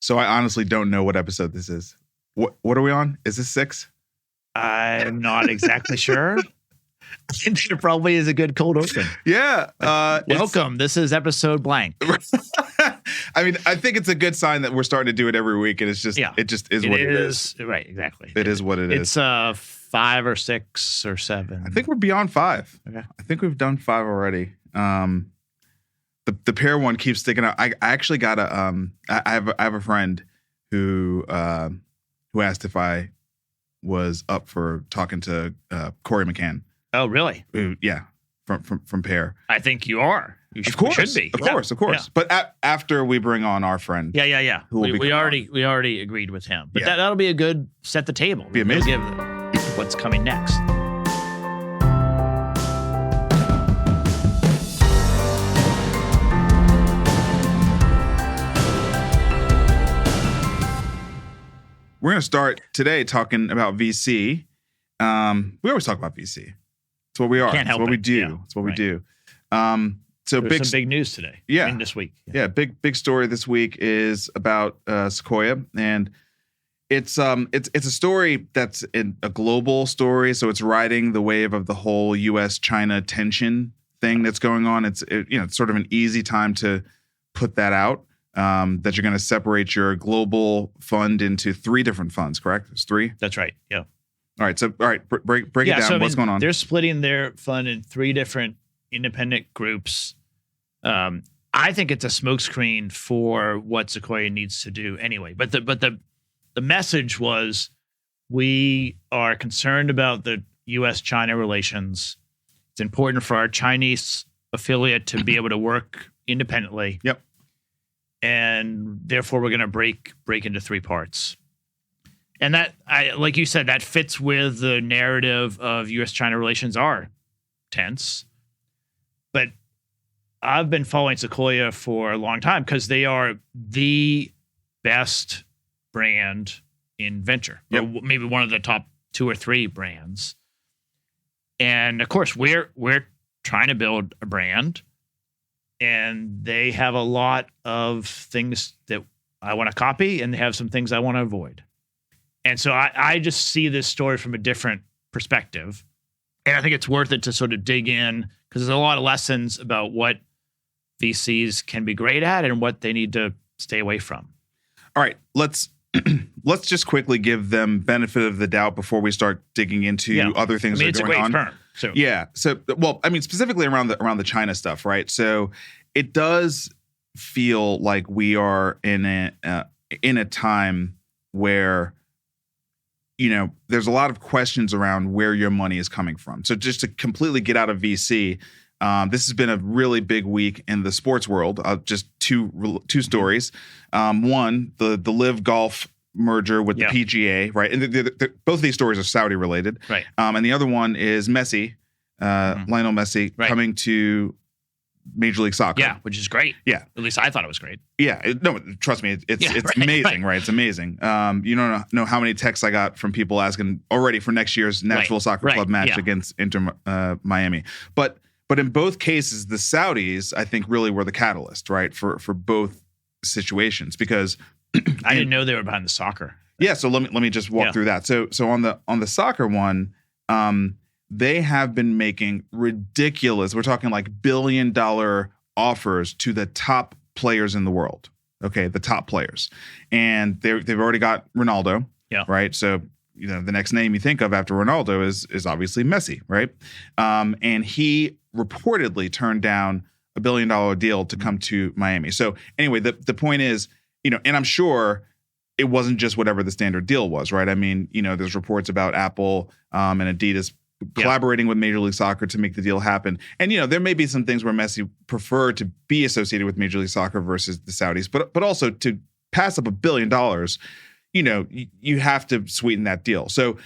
So I honestly don't know what episode this is. What are we on? Is this 6? I'm not exactly sure. There probably is a good cold open. Yeah. Welcome. This is episode blank. I mean, I think it's a good sign that we're starting to do it every week, and it just is what it is. Right, exactly. It is what it is. It's 5 or 6 or 7. I think we're beyond 5. Okay. I think we've done 5 already. The pair one keeps sticking out. I actually got I have a friend who asked if I was up for talking to Corey McCann. Oh, really? Yeah, from Pair. I think you are. You Of course, should be. Of course. Yeah. But after we bring on our friend. Yeah. We already agreed with him. But Yeah. that'll be a good set the table. Be amazing. We'll give what's coming next. We're going to start today talking about VC. We always talk about VC. It's what we are. Can't help it's what it. we do. Yeah. It's what we Right. do. So There's some big news today. Yeah. I mean, this week. Yeah, big story this week is about Sequoia, and it's a story that's a global story. So it's riding the wave of the whole U.S.-China tension thing that's going on. It's sort of an easy time to put that out. That you're going to separate your global fund into 3 different funds, correct? There's 3? That's right. Yeah. All right. So, break it down. So, What's going on? They're splitting their fund in 3 different independent groups. I think it's a smokescreen for what Sequoia needs to do anyway. But the message was, we are concerned about the U.S.-China relations. It's important for our Chinese affiliate to be able to work independently. Yep. And therefore, we're going to break into 3 parts. And that, like you said, that fits with the narrative of U.S.-China relations are tense. But I've been following Sequoia for a long time because they are the best brand in venture, or maybe one of the top 2 or 3 brands. And of course, we're trying to build a brand. And they have a lot of things that I want to copy, and they have some things I want to avoid. And so I just see this story from a different perspective. And I think it's worth it to sort of dig in, because there's a lot of lessons about what VCs can be great at and what they need to stay away from. All right, let's just quickly give them benefit of the doubt before we start digging into other things that are going on. It's a great firm. So. Yeah. So, well, I mean, specifically around the China stuff, right? So it does feel like we are in a time where, there's a lot of questions around where your money is coming from. So just to completely get out of VC, this has been a really big week in the sports world. Just two stories. One, the Live Golf merger with the PGA, right? And both of these stories are Saudi related, right? And the other one is Messi, Lionel Messi, coming to Major League Soccer. Yeah, which is great. Yeah, at least I thought it was great. Yeah, no, trust me, it's amazing, right? It's amazing. You don't know how many texts I got from people asking already for next year's Nashville Soccer Club match against Inter Miami, but in both cases, the Saudis, I think, really were the catalyst, right, for both situations, because I didn't know they were behind the soccer. Yeah, so let me just walk through that. So on the soccer one, they have been making ridiculous, we're talking like $1 billion offers to the top players in the world. Okay, the top players. And they've already got Ronaldo, right? So, the next name you think of after Ronaldo is obviously Messi, right? And he reportedly turned down a $1 billion deal to come to Miami. So anyway, the point is, and I'm sure it wasn't just whatever the standard deal was, right? I mean, there's reports about Apple and Adidas collaborating with Major League Soccer to make the deal happen. And, there may be some things where Messi preferred to be associated with Major League Soccer versus the Saudis, but also to pass up $1 billion, you have to sweeten that deal. So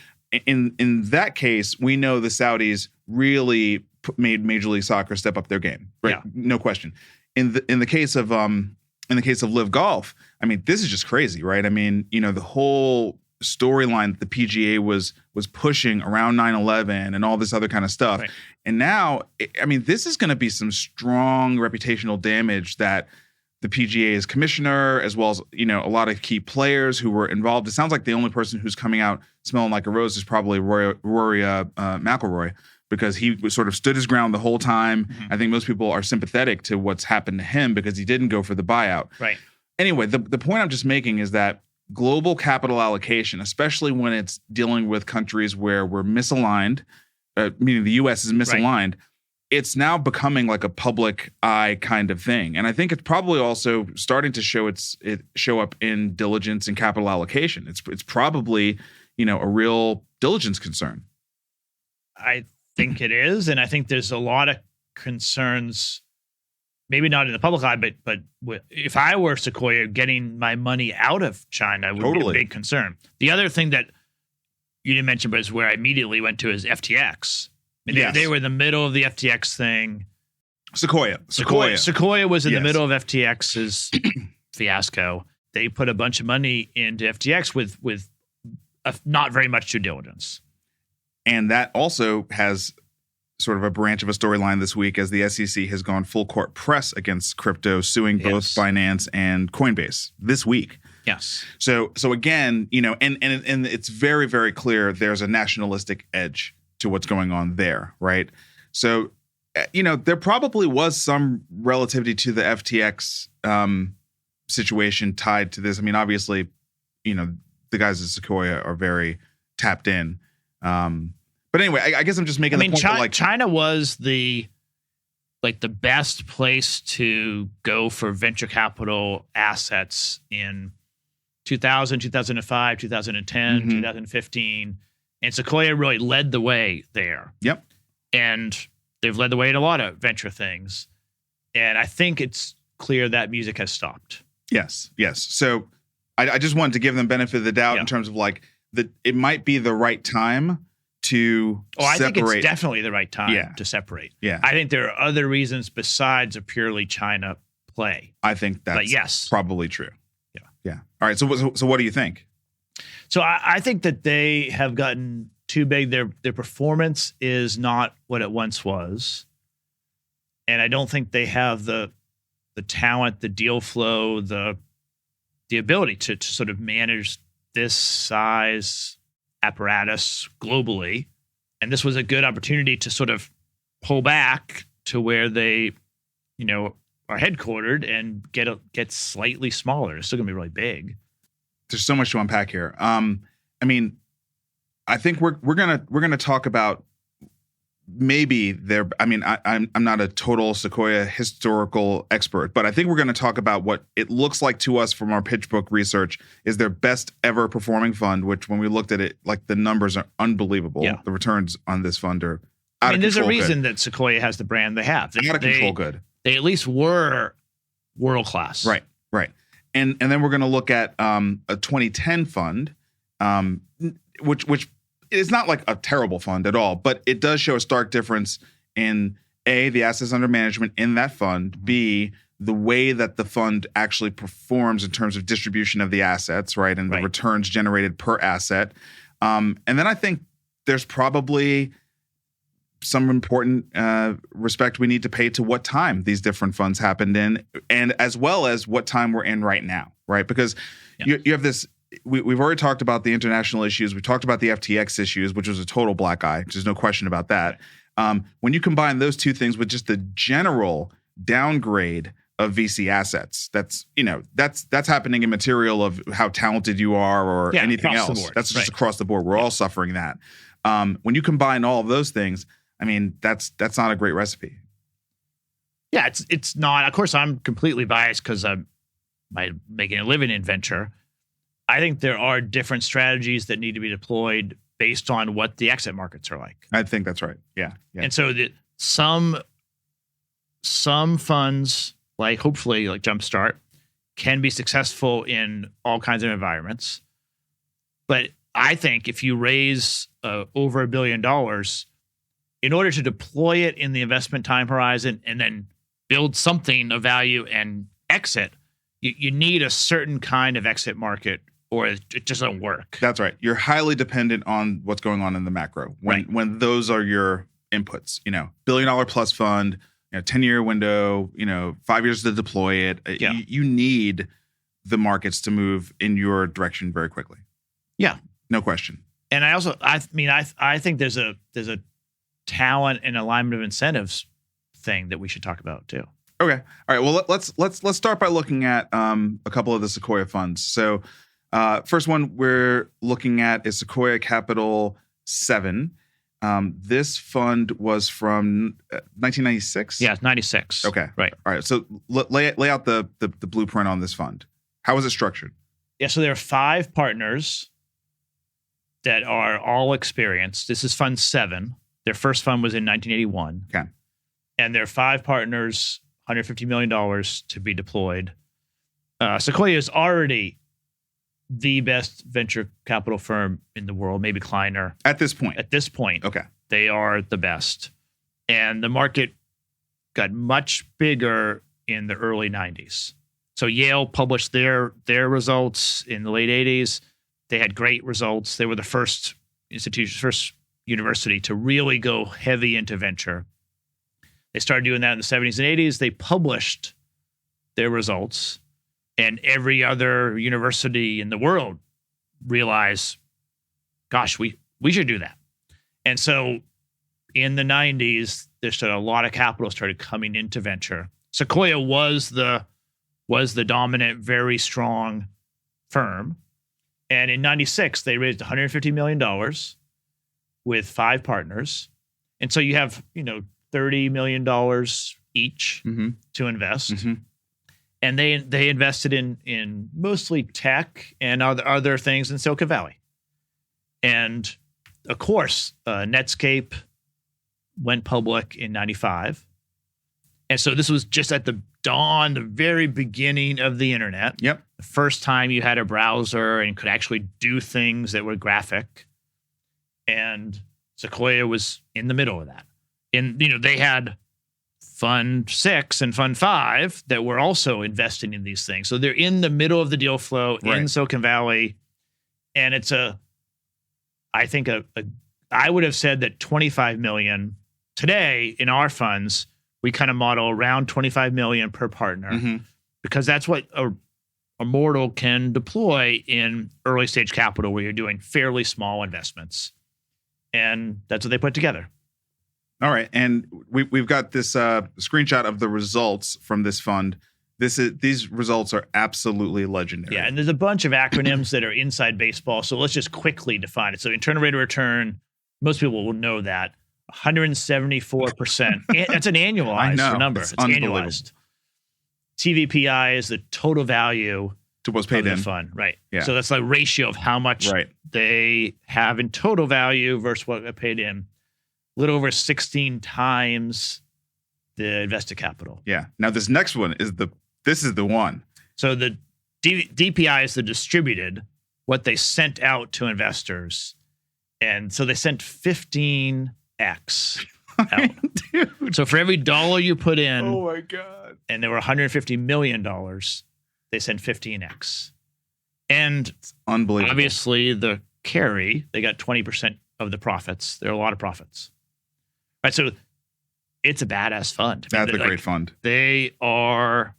in that case, we know the Saudis really made Major League Soccer step up their game, right? Yeah. No question. In the case of Live Golf, I mean, this is just crazy, right? I mean, the whole storyline that the PGA was pushing around 9/11 and all this other kind of stuff. Right. And now, I mean, this is going to be some strong reputational damage that the PGA's commissioner, as well as, a lot of key players who were involved. It sounds like the only person who's coming out smelling like a rose is probably Rory McIlroy, because he sort of stood his ground the whole time. Mm-hmm. I think most people are sympathetic to what's happened to him because he didn't go for the buyout. Right. Anyway, the point I'm just making is that global capital allocation, especially when it's dealing with countries where we're misaligned, meaning the U.S. is misaligned, it's now becoming like a public eye kind of thing. And I think it's probably also starting to show up in diligence and capital allocation. It's probably, a real diligence concern. I think it is. And I think there's a lot of concerns, maybe not in the public eye, but if I were Sequoia, getting my money out of China would be a big concern. The other thing that you didn't mention, but is where I immediately went to, is FTX. Yes. They were in the middle of the FTX thing. Sequoia was in the middle of FTX's fiasco. They put a bunch of money into FTX with not very much due diligence. And that also has sort of a branch of a storyline this week, as the SEC has gone full court press against crypto, suing both Binance and Coinbase this week. Yes. So again, and it's very, very clear there's a nationalistic edge to what's going on there, right? So, there probably was some relativity to the FTX situation tied to this. I mean, obviously, the guys at Sequoia are very tapped in. But anyway, I guess I'm just making the point that, China was the best place to go for venture capital assets in 2000, 2005, 2010, 2015. And Sequoia really led the way there. Yep. And they've led the way in a lot of venture things. And I think it's clear that music has stopped. Yes. So I just wanted to give them benefit of the doubt in terms of it might be the right time to separate. I think it's definitely the right time to separate. Yeah. I think there are other reasons besides a purely China play. I think that's probably true. Yeah. All right. So what do you think? So I think that they have gotten too big. Their performance is not what it once was. And I don't think they have the talent, the deal flow, the ability to sort of manage this size apparatus globally. And this was a good opportunity to sort of pull back to where they, are headquartered and get slightly smaller. It's still going to be really big. There's so much to unpack here. I mean, I think we're gonna talk about maybe there. I mean, I'm not a total Sequoia historical expert, but I think we're going to talk about what it looks like to us from our pitch book research is their best ever performing fund. Which, when we looked at it, the numbers are unbelievable. Yeah. The returns on this fund are out of control. There's a reason that Sequoia has the brand they have. Out of control good. They at least were world class. Right. And then we're going to look at a 2010 fund, which is not like a terrible fund at all, but it does show a stark difference in A, the assets under management in that fund, B, the way that the fund actually performs in terms of distribution of the assets, right, and the returns generated per asset. And then I think there's probably some important respect we need to pay to what time these different funds happened in, and as well as what time we're in right now, right? Because you have this, we've already talked about the international issues. We talked about the FTX issues, which was a total black eye. There's no question about that. When you combine those two things with just the general downgrade of VC assets, that's happening immaterial of how talented you are or anything else. That's just across the board. We're all suffering that. When you combine all of those things, I mean, that's not a great recipe. Yeah, it's not. Of course, I'm completely biased because I'm making a living in venture. I think there are different strategies that need to be deployed based on what the exit markets are like. I think that's right. Yeah. And so some funds, hopefully Jumpstart, can be successful in all kinds of environments. But I think if you raise over $1 billion, in order to deploy it in the investment time horizon and then build something of value and exit, you need a certain kind of exit market or it just doesn't work. That's right. You're highly dependent on what's going on in the macro when those are your inputs. $1 billion plus fund, 10-year window, 5 years to deploy it. Yeah. You need the markets to move in your direction very quickly. Yeah. No question. And I think there's a talent and alignment of incentives thing that we should talk about too. Okay. All right. Well, let's start by looking at a couple of the Sequoia funds. So, first one we're looking at is Sequoia Capital 7. This fund was from 1996. Yeah, 96. Okay. Right. All right. So lay out the blueprint on this fund. How is it structured? Yeah. So there are 5 partners that are all experienced. This is Fund 7. Their first fund was in 1981. Okay. And there are 5 partners, $150 million to be deployed. Sequoia is already the best venture capital firm in the world, maybe Kleiner. At this point. Okay. They are the best. And the market got much bigger in the early 90s. So Yale published their results in the late 80s. They had great results. They were the first university to really go heavy into venture. They started doing that in the 70s and 80s. They published their results, and every other university in the world realized, gosh, we should do that. And so in the 90s, there's a lot of capital started coming into venture. Sequoia was the dominant, very strong firm. And in 96, they raised $150 million with 5 partners. And so you have, $30 million each to invest. Mm-hmm. And they invested in mostly tech and other things in Silicon Valley. And of course, Netscape went public in 95. And so this was just at the dawn, the very beginning of the internet. Yep. The first time you had a browser and could actually do things that were graphic. And Sequoia was in the middle of that. And, they had Fund 6 and Fund 5 that were also investing in these things. So they're in the middle of the deal flow in Silicon Valley. And it's I would have said that 25 million today in our funds, we kind of model around 25 million per partner because that's what a mortal can deploy in early stage capital where you're doing fairly small investments. And that's what they put together. All right. And we've got this screenshot of the results from this fund. These results are absolutely legendary. Yeah. And there's a bunch of acronyms that are inside baseball. So let's just quickly define it. So internal rate of return, most people will know that. 174%. That's an annualized number. It's annualized. TVPI is the total value to what's paid in the fund. Right. Yeah. So that's the ratio of how much they have in total value versus what they paid in. A little over 16 times the invested capital. Yeah. Now this next one is the one. So the DPI is the distributed, what they sent out to investors. And so they sent 15x out. Dude. So for every dollar you put in, oh my God, and there were $150 million, they sent 15x. And it's unbelievable. Obviously the carry, they got 20% of the profits. There are a lot of profits. Right. So it's a badass fund. That's a great fund. They are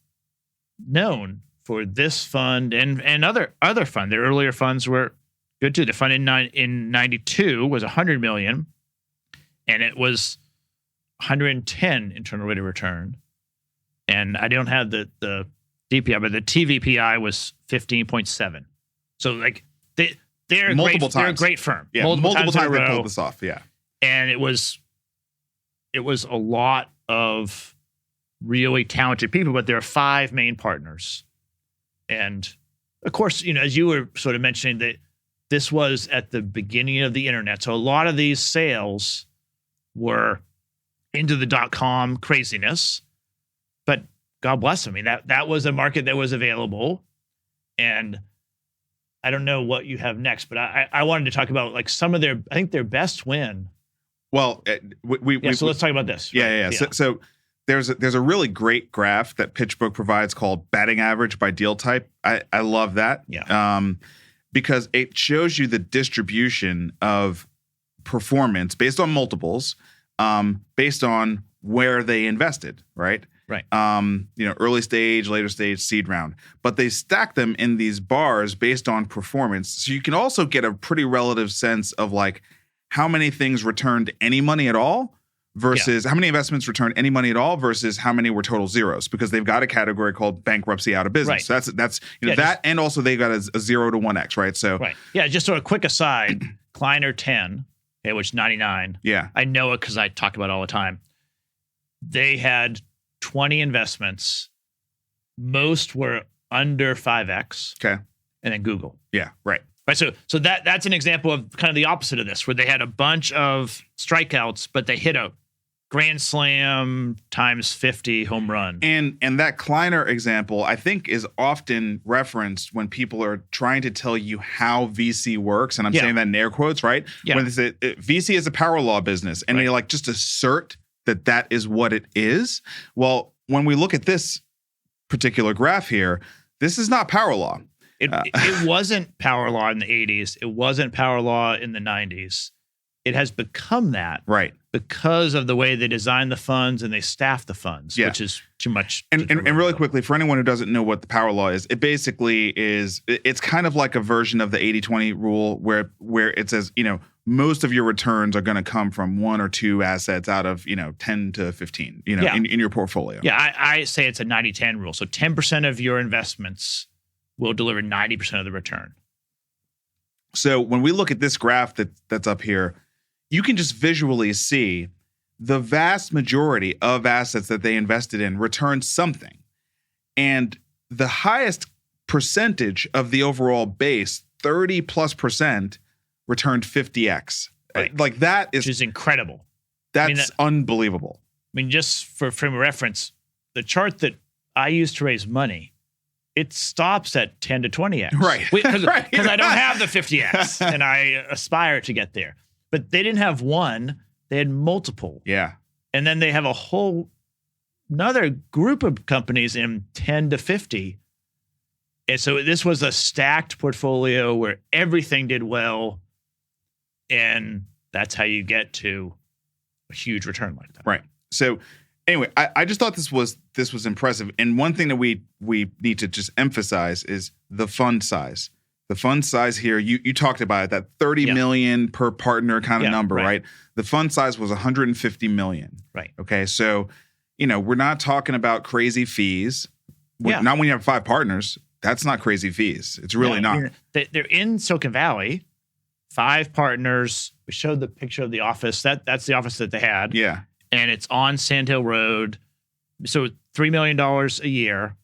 known for this fund and other fund. Their earlier funds were good too. The fund in 92 was 100 million, and it was 110 internal rate of return. And I don't have the DPI, but the TVPI was 15.7. So they're a great firm. Yeah, multiple times they pulled this off. Yeah, and it was a lot of really talented people, but there are 5 main partners. And of course, as you were sort of mentioning, that this was at the beginning of the internet. So a lot of these sales were into the .com craziness, but God bless them. I mean, that was a market that was available. And I don't know what you have next, but I wanted to talk about some of their best win. Well, so let's talk about this. Yeah. So there's a really great graph that PitchBook provides called batting average by deal type. I love that. Yeah. Because it shows you the distribution of performance based on multiples, based on where they invested, right? Right. Early stage, later stage, seed round. But they stack them in these bars based on performance. So you can also get a pretty relative sense of like how many things returned any money at all versus how many investments returned any money at all versus how many were total zeros, because they've got a category called bankruptcy out of business. Right. So that's that, and also they got a 0 to 1x, right? So right. Yeah, just sort of quick aside, Kleiner 10, which 99. Yeah. I know it because I talk about it all the time. They had 20 investments. Most were under 5x. Okay. And then Google. Yeah, right. Right. So that's an example of kind of the opposite of this, where they had a bunch of strikeouts, but they hit a grand slam times 50 home run. And that Kleiner example, I think, is often referenced when people are trying to tell you how VC works. And I'm saying that in air quotes, right? Yeah. When they say VC is a power law business, and they like just assert that is what it is. Well, when we look at this particular graph here, this is not power law. It wasn't power law in the 80s. It wasn't power law in the 90s. It has become that. Right. Because of the way they design the funds and they staff the funds, which is too much. And really quickly, for anyone who doesn't know what the power law is, it basically is, it's kind of like a version of the 80-20 rule where it says, most of your returns are going to come from one or two assets out of, 10 to 15, in your portfolio. Yeah, I say it's a 90-10 rule. So 10% of your investments will deliver 90% of the return. So when we look at this graph that's up here, you can just visually see the vast majority of assets that they invested in returned something. And the highest percentage of the overall base, 30+%, returned 50x. Right. Like that which is incredible. That's unbelievable. Just for frame of reference, the chart that I use to raise money, it stops at 10 to 20x. Right. Because I don't have the 50x and I aspire to get there. But they didn't have one, they had multiple. Yeah. And then they have another group of companies in 10 to 50. And so this was a stacked portfolio where everything did well. And that's how you get to a huge return like that. Right. So anyway, I just thought this was impressive. And one thing that we need to just emphasize is the fund size. The fund size here, you talked about it, that 30 million per partner kind of number, right? The fund size was 150 million. Right. Okay. So, we're not talking about crazy fees. Not when you have 5 partners. That's not crazy fees. It's really not. They're in Silicon Valley, 5 partners. We showed the picture of the office. That's the office that they had. Yeah. And it's on Sand Hill Road. So $3 million a year.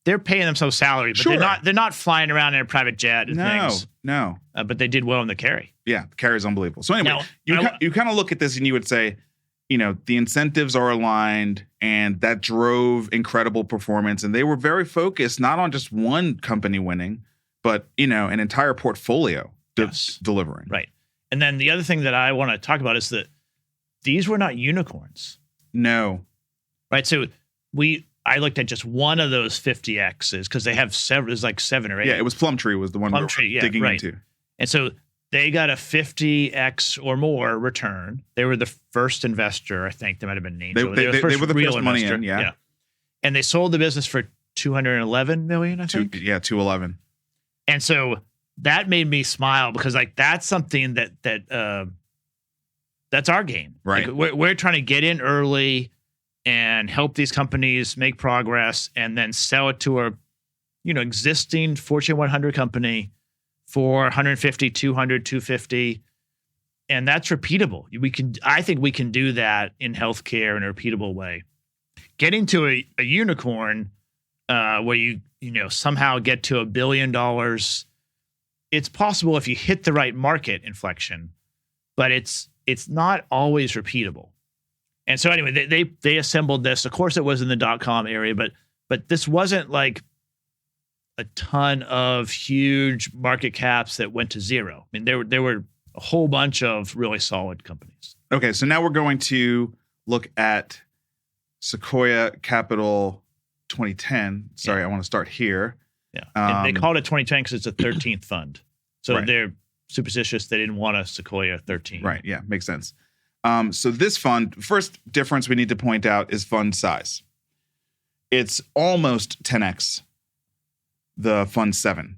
They're paying themselves salary, but they're not flying around in a private jet and things. No. But they did well in the carry. Yeah, the carry is unbelievable. So anyway, you kind of look at this and you would say, the incentives are aligned and that drove incredible performance. And they were very focused not on just one company winning, but, an entire portfolio delivering. Right. And then the other thing that I want to talk about is that these were not unicorns. No. Right. So I looked at just one of those 50Xs because they have several. There's like 7 or 8. Yeah, it was Plumtree was the one we were digging into. And so they got a 50X or more return. They were the first investor, I think. They might have been named. They were the first real money investor. in, yeah. And they sold the business for $211 million, I think. $211. And so that made me smile because that's something that's our game. Right. We're trying to get in early and help these companies make progress and then sell it to a, existing Fortune 100 company for 150, 200, 250. And that's repeatable. I think we can do that in healthcare in a repeatable way. Getting to a unicorn where you somehow get to $1 billion, it's possible if you hit the right market inflection, but it's not always repeatable. And so anyway, they assembled this. Of course, it was in the .com area, but this wasn't like a ton of huge market caps that went to zero. There were a whole bunch of really solid companies. Okay, so now we're going to look at Sequoia Capital 2010. Sorry, I want to start here. Yeah, and they called it 2010 because it's a 13th fund. So they're superstitious. They didn't want a Sequoia 13. Right, yeah, makes sense. So this fund, first difference we need to point out is fund size. It's almost 10x the fund 7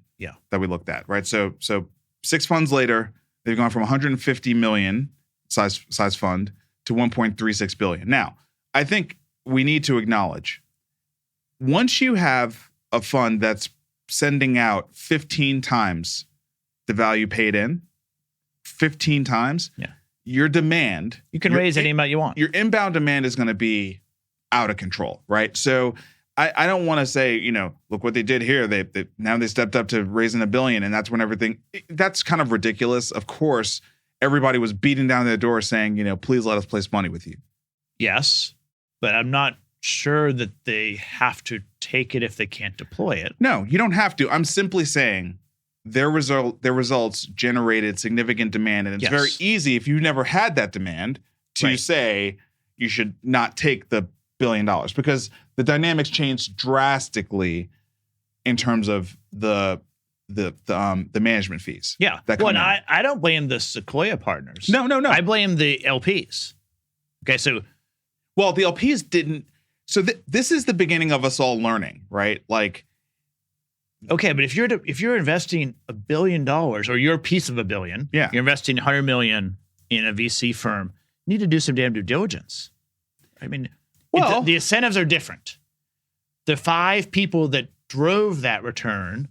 that we looked at, right? So 6 funds later, they've gone from 150 million size fund to 1.36 billion. Now, I think we need to acknowledge, once you have a fund that's sending out 15 times the value paid in, 15 times, your demand, you can raise any amount you want. Your inbound demand is going to be out of control, right? So I don't want to say, look what they did here. They now they stepped up to raising $1 billion, and that's when everything. That's kind of ridiculous. Of course, everybody was beating down their door saying, please let us place money with you. Yes, but I'm not sure that they have to take it if they can't deploy it. No, you don't have to. I'm simply saying their results generated significant demand, and it's very easy if you never had that demand to say you should not take the $1 billion, because the dynamics changed drastically in terms of the management fees. Yeah. I don't blame the Sequoia partners. No. I blame the LPs. Okay, so the LPs didn't. So this is the beginning of us all learning, right? Like, okay, but if you're investing $1 billion, or you're a piece of $1 billion, you're investing $100 million in a VC firm, you need to do some damn due diligence. I mean, the incentives are different. The 5 people that drove that return,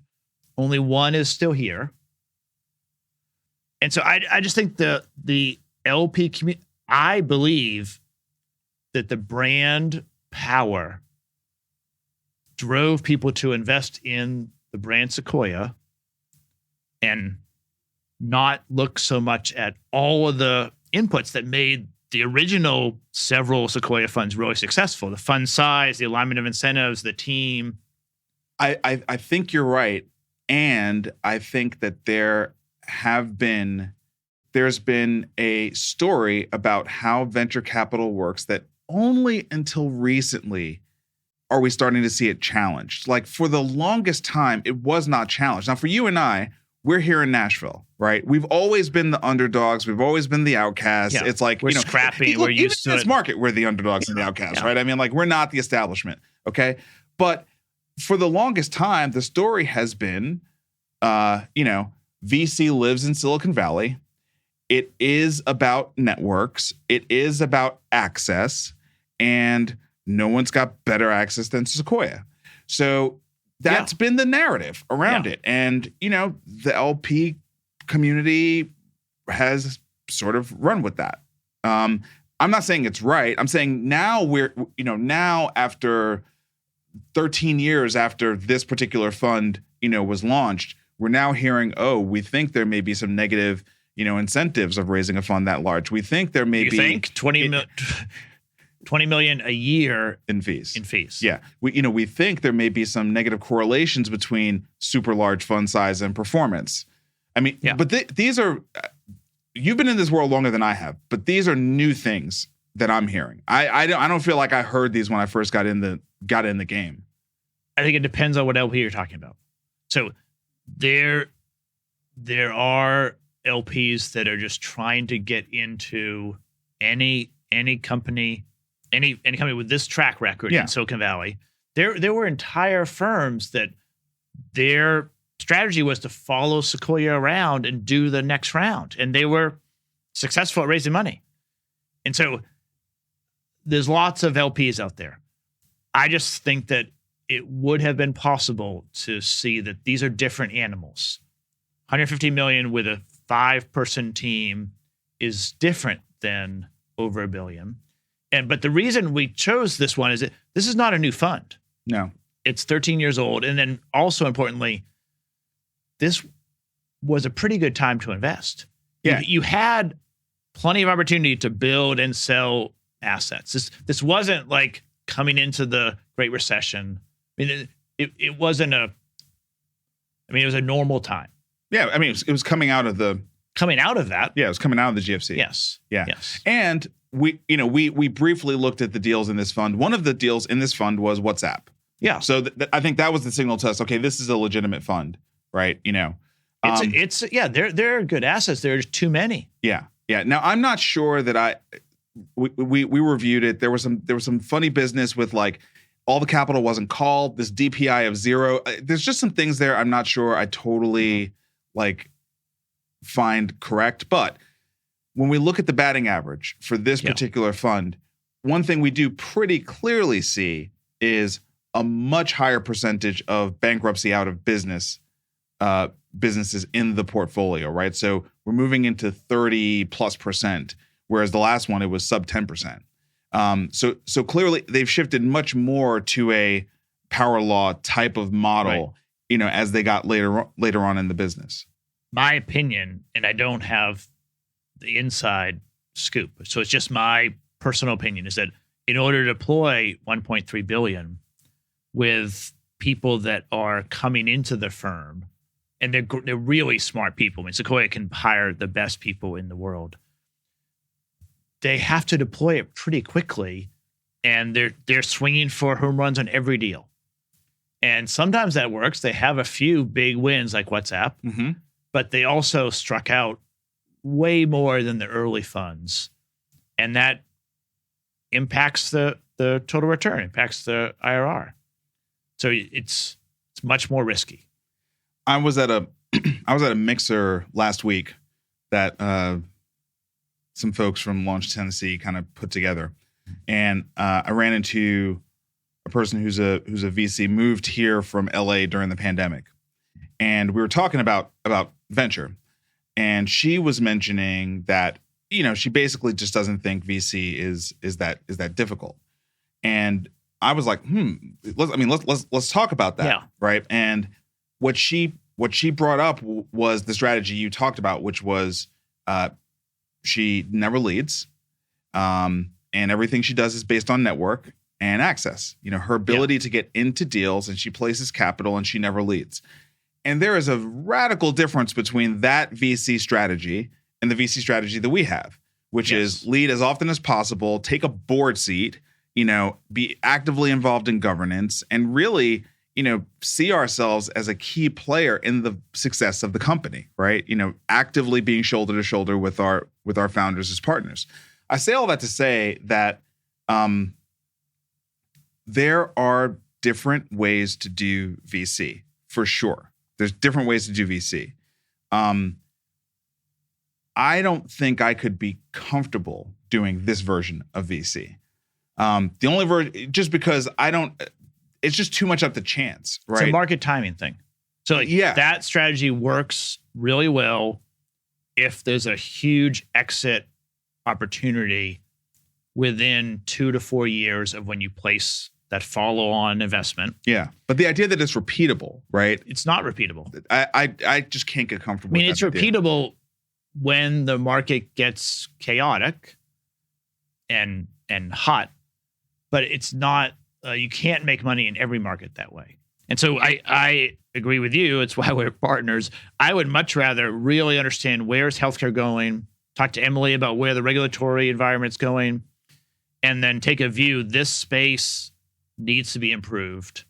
only one is still here. And so I just think the LP community, I believe that the brand power drove people to invest in the brand Sequoia and not look so much at all of the inputs that made the original several Sequoia funds really successful. The fund size, the alignment of incentives, the team. I think you're right. And I think that there's been a story about how venture capital works that only until recently are we starting to see it challenged. Like, for the longest time, it was not challenged. Now, for you and I, we're here in Nashville, right? We've always been the underdogs. We've always been the outcasts. Yeah. It's like, we're scrappy. We're used to it. In this market, we're the underdogs and the outcasts, right? I mean, like, we're not the establishment, okay? But for the longest time, the story has been, VC lives in Silicon Valley. It is about networks. It is about access. And no one's got better access than Sequoia. So that's been the narrative around it. And, the LP community has sort of run with that. I'm not saying it's right. I'm saying now now after 13 years after this particular fund, was launched, we're now hearing, we think there may be some negative, incentives of raising a fund that large. We think there may be. You think 20 million a year in fees. Yeah. We think there may be some negative correlations between super large fund size and performance. I mean, but these are, you've been in this world longer than I have, but these are new things that I'm hearing. I don't feel like I heard these when I first got in the game. I think it depends on what LP you're talking about. So there are LPs that are just trying to get into any company. Any company with this track record in Silicon Valley. There were entire firms that their strategy was to follow Sequoia around and do the next round. And they were successful at raising money. And so there's lots of LPs out there. I just think that it would have been possible to see that these are different animals. 150 million with a 5-person team is different than over $1 billion. But the reason we chose this one is that this is not a new fund. No. It's 13 years old. And then also importantly, this was a pretty good time to invest. Yeah. You had plenty of opportunity to build and sell assets. This wasn't like coming into the Great Recession. I mean, it wasn't it was a normal time. Yeah. I mean, it was coming out of that. Yeah. It was coming out of the GFC. Yes. Yeah. Yes. And we briefly looked at the deals in this fund. One of the deals in this fund was WhatsApp. Yeah. So I think that was the signal to us. Okay, this is a legitimate fund, right? There are good assets. There's too many. Yeah. Yeah. Now I'm not sure that we reviewed it. There was some funny business with like all the capital wasn't called. This DPI of 0. There's just some things there I'm not sure I totally like find correct. But when we look at the batting average for this particular fund, one thing we do pretty clearly see is a much higher percentage of bankruptcy out of business businesses in the portfolio, right? So we're moving into 30+%, whereas the last one, it was sub 10%. So clearly they've shifted much more to a power law type of model, as they got later on in the business. My opinion, and I don't have the inside scoop, so it's just my personal opinion, is that in order to deploy $1.3 billion with people that are coming into the firm, and they're really smart people. I mean, Sequoia can hire the best people in the world. They have to deploy it pretty quickly, and they're swinging for home runs on every deal. And sometimes that works. They have a few big wins like WhatsApp, but they also struck out way more than the early funds, and that impacts the total return, impacts the IRR. So it's much more risky. I was at a mixer last week that some folks from Launch Tennessee kind of put together, and I ran into a person who's a VC, moved here from LA during the pandemic, and we were talking about venture, and she was mentioning that she basically just doesn't think VC is that difficult, and I was like, let's talk about that, right? And what she brought up was the strategy you talked about, which was she never leads, and everything she does is based on network and access. Her ability to get into deals, and she places capital, and she never leads. And there is a radical difference between that VC strategy and the VC strategy that we have, which is lead as often as possible, take a board seat, be actively involved in governance, and really, see ourselves as a key player in the success of the company, right? Actively being shoulder to shoulder with our founders as partners. I say all that to say that there are different ways to do VC, for sure. There's different ways to do VC. I don't think I could be comfortable doing this version of VC. The only version, just because it's just too much up to chance, right? It's a market timing thing. So that strategy works really well if there's a huge exit opportunity within 2 to 4 years of when you place that follow-on investment. Yeah, but the idea that it's repeatable, right? It's not repeatable. I just can't get comfortable. I mean, it's repeatable when the market gets chaotic and hot, but it's not. You can't make money in every market that way. And so I agree with you. It's why we're partners. I would much rather really understand where's healthcare going, talk to Emily about where the regulatory environment's going, and then take a view. This space needs to be improved.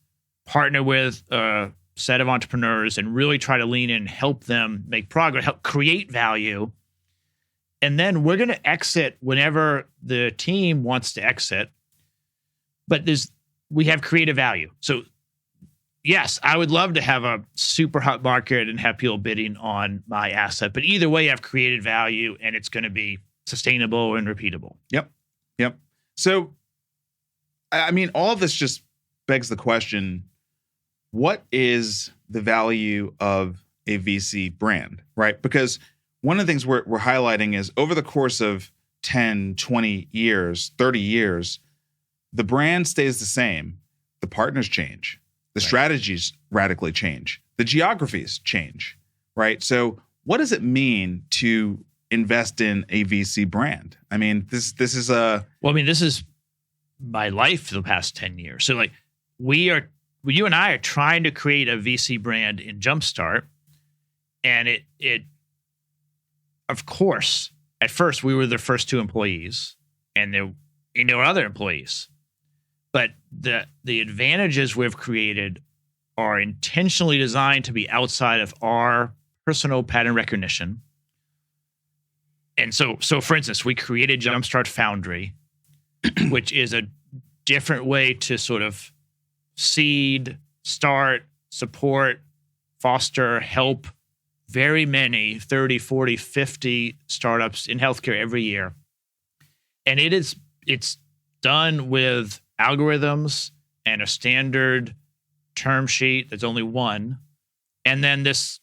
Partner with a set of entrepreneurs and really try to lean in, help them make progress, help create value. And then we're going to exit whenever the team wants to exit. But we have creative value. So yes, I would love to have a super hot market and have people bidding on my asset. But either way, I've created value and it's going to be sustainable and repeatable. Yep. So, I mean, all of this just begs the question, what is the value of a VC brand, right? Because one of the things we're highlighting is over the course of 10, 20 years, 30 years, the brand stays the same. The partners change. The strategies radically change. The geographies change, right? So what does it mean to invest in a VC brand? I mean, this is this is my life for the past 10 years. So you and I are trying to create a VC brand in Jumpstart. And it of course, at first we were the first 2 employees, and there were other employees. But the advantages we've created are intentionally designed to be outside of our personal pattern recognition. And so for instance, we created Jumpstart Foundry, which is a different way to sort of seed, start, support, foster, help very many 30, 40, 50 startups in healthcare every year. And it's done with algorithms and a standard term sheet. There's only one. And then this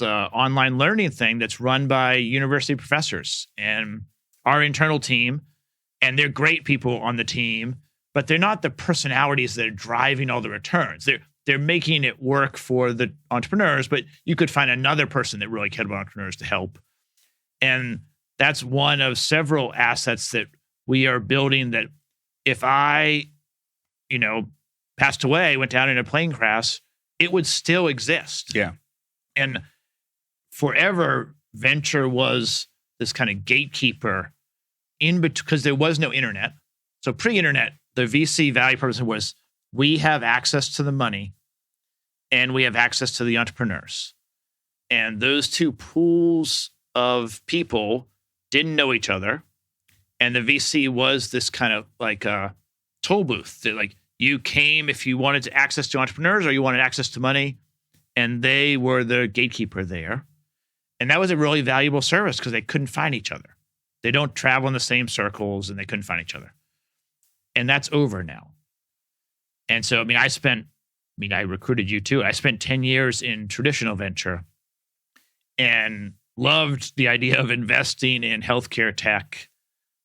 online learning thing that's run by university professors and our internal team. And they're great people on the team, but they're not the personalities that are driving all the returns. They're making it work for the entrepreneurs, but you could find another person that really cared about entrepreneurs to help. And that's one of several assets that we are building, that if I, passed away, went down in a plane crash, it would still exist. Yeah. And forever, venture was this kind of gatekeeper because there was no internet. So pre-internet, the VC value proposition was, we have access to the money and we have access to the entrepreneurs. And those two pools of people didn't know each other. And the VC was this kind of like a toll booth that, like, you came if you wanted access to entrepreneurs or you wanted access to money, and they were the gatekeeper there. And that was a really valuable service because they couldn't find each other. They don't travel in the same circles and they couldn't find each other. And that's over now. And so, I recruited you too. I spent 10 years in traditional venture and loved the idea of investing in healthcare tech,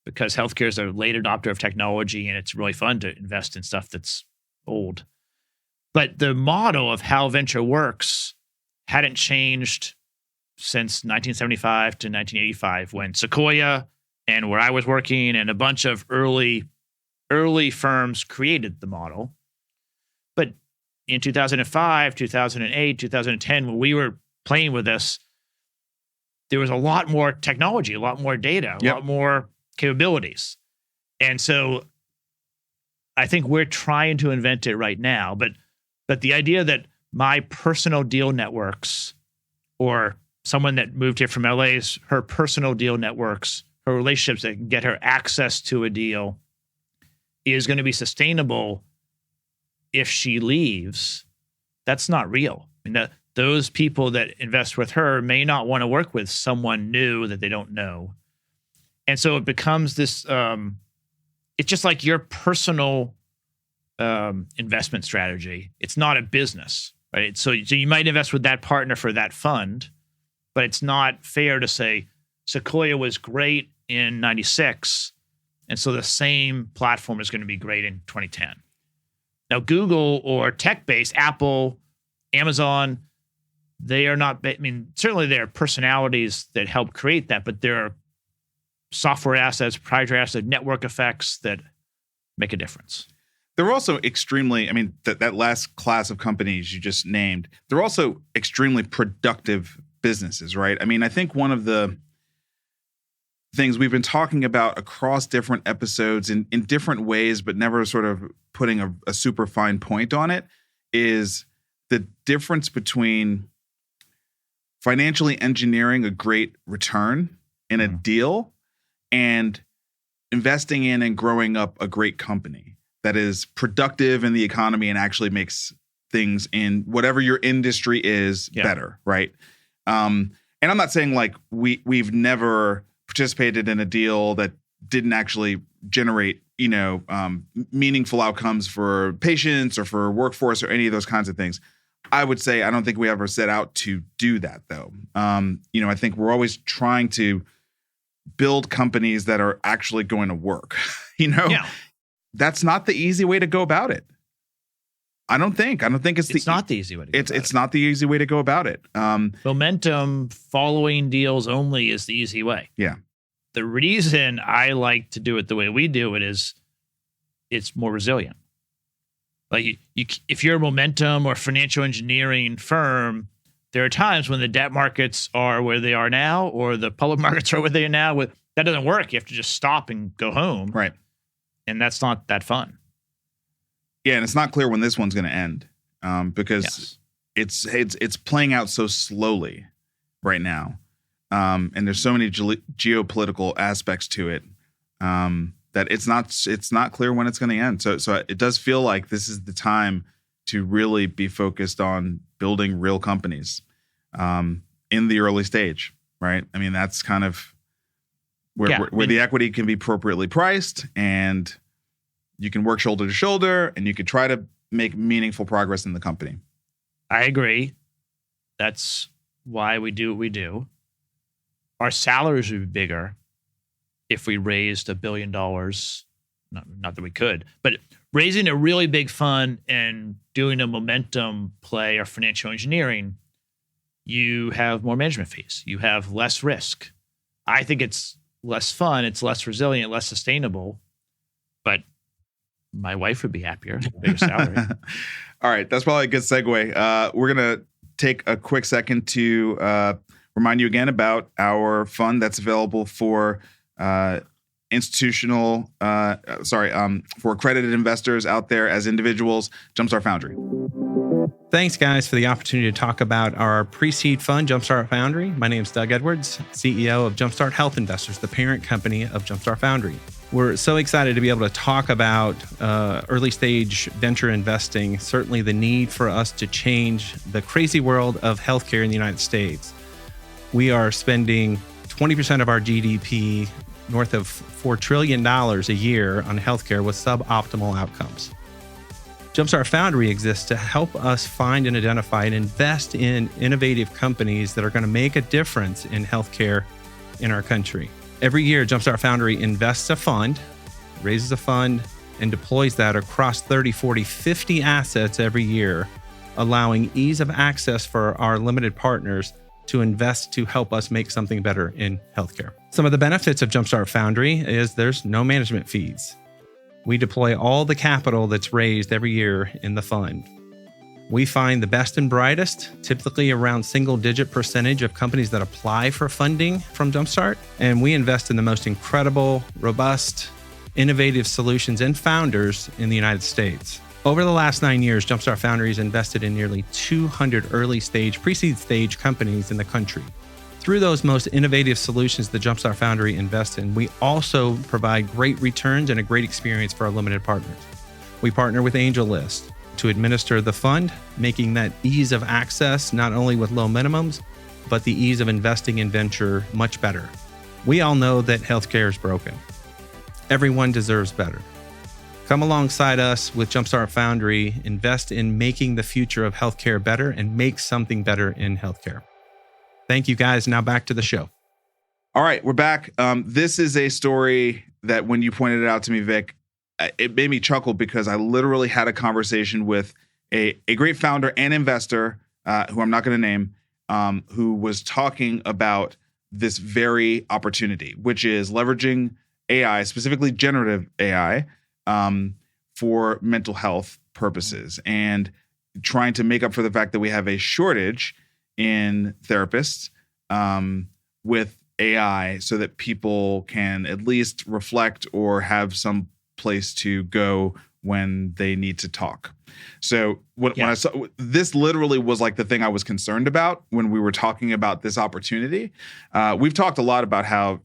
because healthcare is a late adopter of technology and it's really fun to invest in stuff that's old. But the model of how venture works hadn't changed since 1975 to 1985, when Sequoia and where I was working and a bunch of early firms created the model. But in 2005, 2008, 2010, when we were playing with this, there was a lot more technology, a lot more data, a lot more capabilities. And so I think we're trying to invent it right now. But the idea that my personal deal networks, or someone that moved here from LA's, her personal deal networks, her relationships that can get her access to a deal, is going to be sustainable if she leaves, that's not real. Those people that invest with her may not want to work with someone new that they don't know. And so it becomes this, it's just like your personal investment strategy. It's not a business, right? So you might invest with that partner for that fund, but it's not fair to say Sequoia was great in 96, and so the same platform is going to be great in 2010. Now, Google or tech-based, Apple, Amazon, they are not, certainly there are personalities that help create that, but there are software assets, proprietary assets, network effects that make a difference. They're also extremely, that last class of companies you just named, they're also extremely productive businesses, right? I think one of the things we've been talking about across different episodes in different ways, but never sort of putting a super fine point on it, is the difference between financially engineering a great return in a deal and investing in and growing up a great company that is productive in the economy and actually makes things in whatever your industry is better, right? And I'm not saying like we've never participated in a deal that didn't actually generate, meaningful outcomes for patients or for workforce or any of those kinds of things. I would say I don't think we ever set out to do that, though. I think we're always trying to build companies that are actually going to work. That's not the easy way to go about it. I don't think it's not the easy way to go about it. It's not the easy way to go about it. Momentum following deals only is the easy way. Yeah. The reason I like to do it the way we do it is it's more resilient. Like if you're a momentum or financial engineering firm, there are times when the debt markets are where they are now, or the public markets are where they are now. That doesn't work. You have to just stop and go home. Right. And that's not that fun. Yeah, and it's not clear when this one's going to end because it's playing out so slowly right now. and there's so many geopolitical aspects to it that it's not clear when it's going to end. So it does feel like this is the time to really be focused on building real companies in the early stage, right? I mean, that's kind of where the equity can be appropriately priced, and you can work shoulder to shoulder, and you can try to make meaningful progress in the company. I agree. That's why we do what we do. Our salaries would be bigger if we raised $1 billion. Not that we could, but raising a really big fund and doing a momentum play or financial engineering, you have more management fees. You have less risk. I think it's less fun. It's less resilient, less sustainable, but my wife would be happier. Bigger salary. All right. That's probably a good segue. We're going to take a quick second to remind you again about our fund that's available for for accredited investors out there as individuals, Jumpstart Foundry. Thanks, guys, for the opportunity to talk about our pre-seed fund, Jumpstart Foundry. My name is Doug Edwards, CEO of Jumpstart Health Investors, the parent company of Jumpstart Foundry. We're so excited to be able to talk about early stage venture investing, certainly the need for us to change the crazy world of healthcare in the United States. We are spending 20% of our GDP, north of $4 trillion a year on healthcare with suboptimal outcomes. Jumpstart Foundry exists to help us find and identify and invest in innovative companies that are going to make a difference in healthcare in our country. Every year, Jumpstart Foundry invests a fund, raises a fund, and deploys that across 30, 40, 50 assets every year, allowing ease of access for our limited partners to invest to help us make something better in healthcare. Some of the benefits of Jumpstart Foundry is there's no management fees. We deploy all the capital that's raised every year in the fund. We find the best and brightest, typically around single-digit percentage of companies that apply for funding from Jumpstart, and we invest in the most incredible, robust, innovative solutions and founders in the United States. Over the last 9 years, Jumpstart Foundry has invested in nearly 200 early-stage, pre-seed stage companies in the country. Through those most innovative solutions that Jumpstart Foundry invests in, we also provide great returns and a great experience for our limited partners. We partner with AngelList to administer the fund, making that ease of access not only with low minimums, but the ease of investing in venture much better. We all know that healthcare is broken. Everyone deserves better. Come alongside us with Jumpstart Foundry, invest in making the future of healthcare better and make something better in healthcare. Thank you, guys. Now back to the show. All right, we're back. This is a story that when you pointed it out to me, Vic, it made me chuckle because I literally had a conversation with a great founder and investor, who I'm not going to name, who was talking about this very opportunity, which is leveraging AI, specifically generative AI, for mental health purposes and trying to make up for the fact that we have a shortage in therapists with AI so that people can at least reflect or have some place to go when they need to talk. So when I saw this, literally was like the thing I was concerned about when we were talking about this opportunity. We've talked a lot about how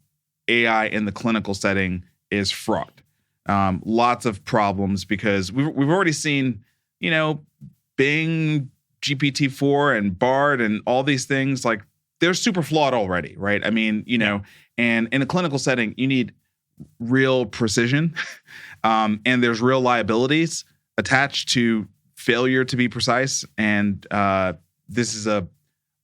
AI in the clinical setting is fraught. Lots of problems because we've already seen, Bing, GPT-4 and Bard and all these things, like they're super flawed already, right? I mean, and in a clinical setting, you need real precision, and there's real liabilities attached to failure to be precise. And this is I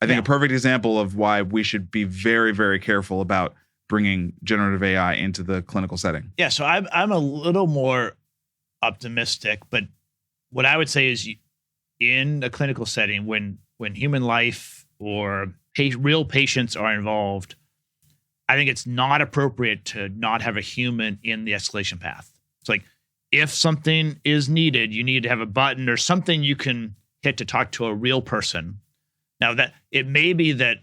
think a perfect example of why we should be very, very careful about bringing generative AI into the clinical setting. Yeah, so I'm a little more optimistic, but what I would say is in a clinical setting, when human life or real patients are involved, I think it's not appropriate to not have a human in the escalation path. It's like if something is needed, you need to have a button or something you can hit to talk to a real person. Now that it may be that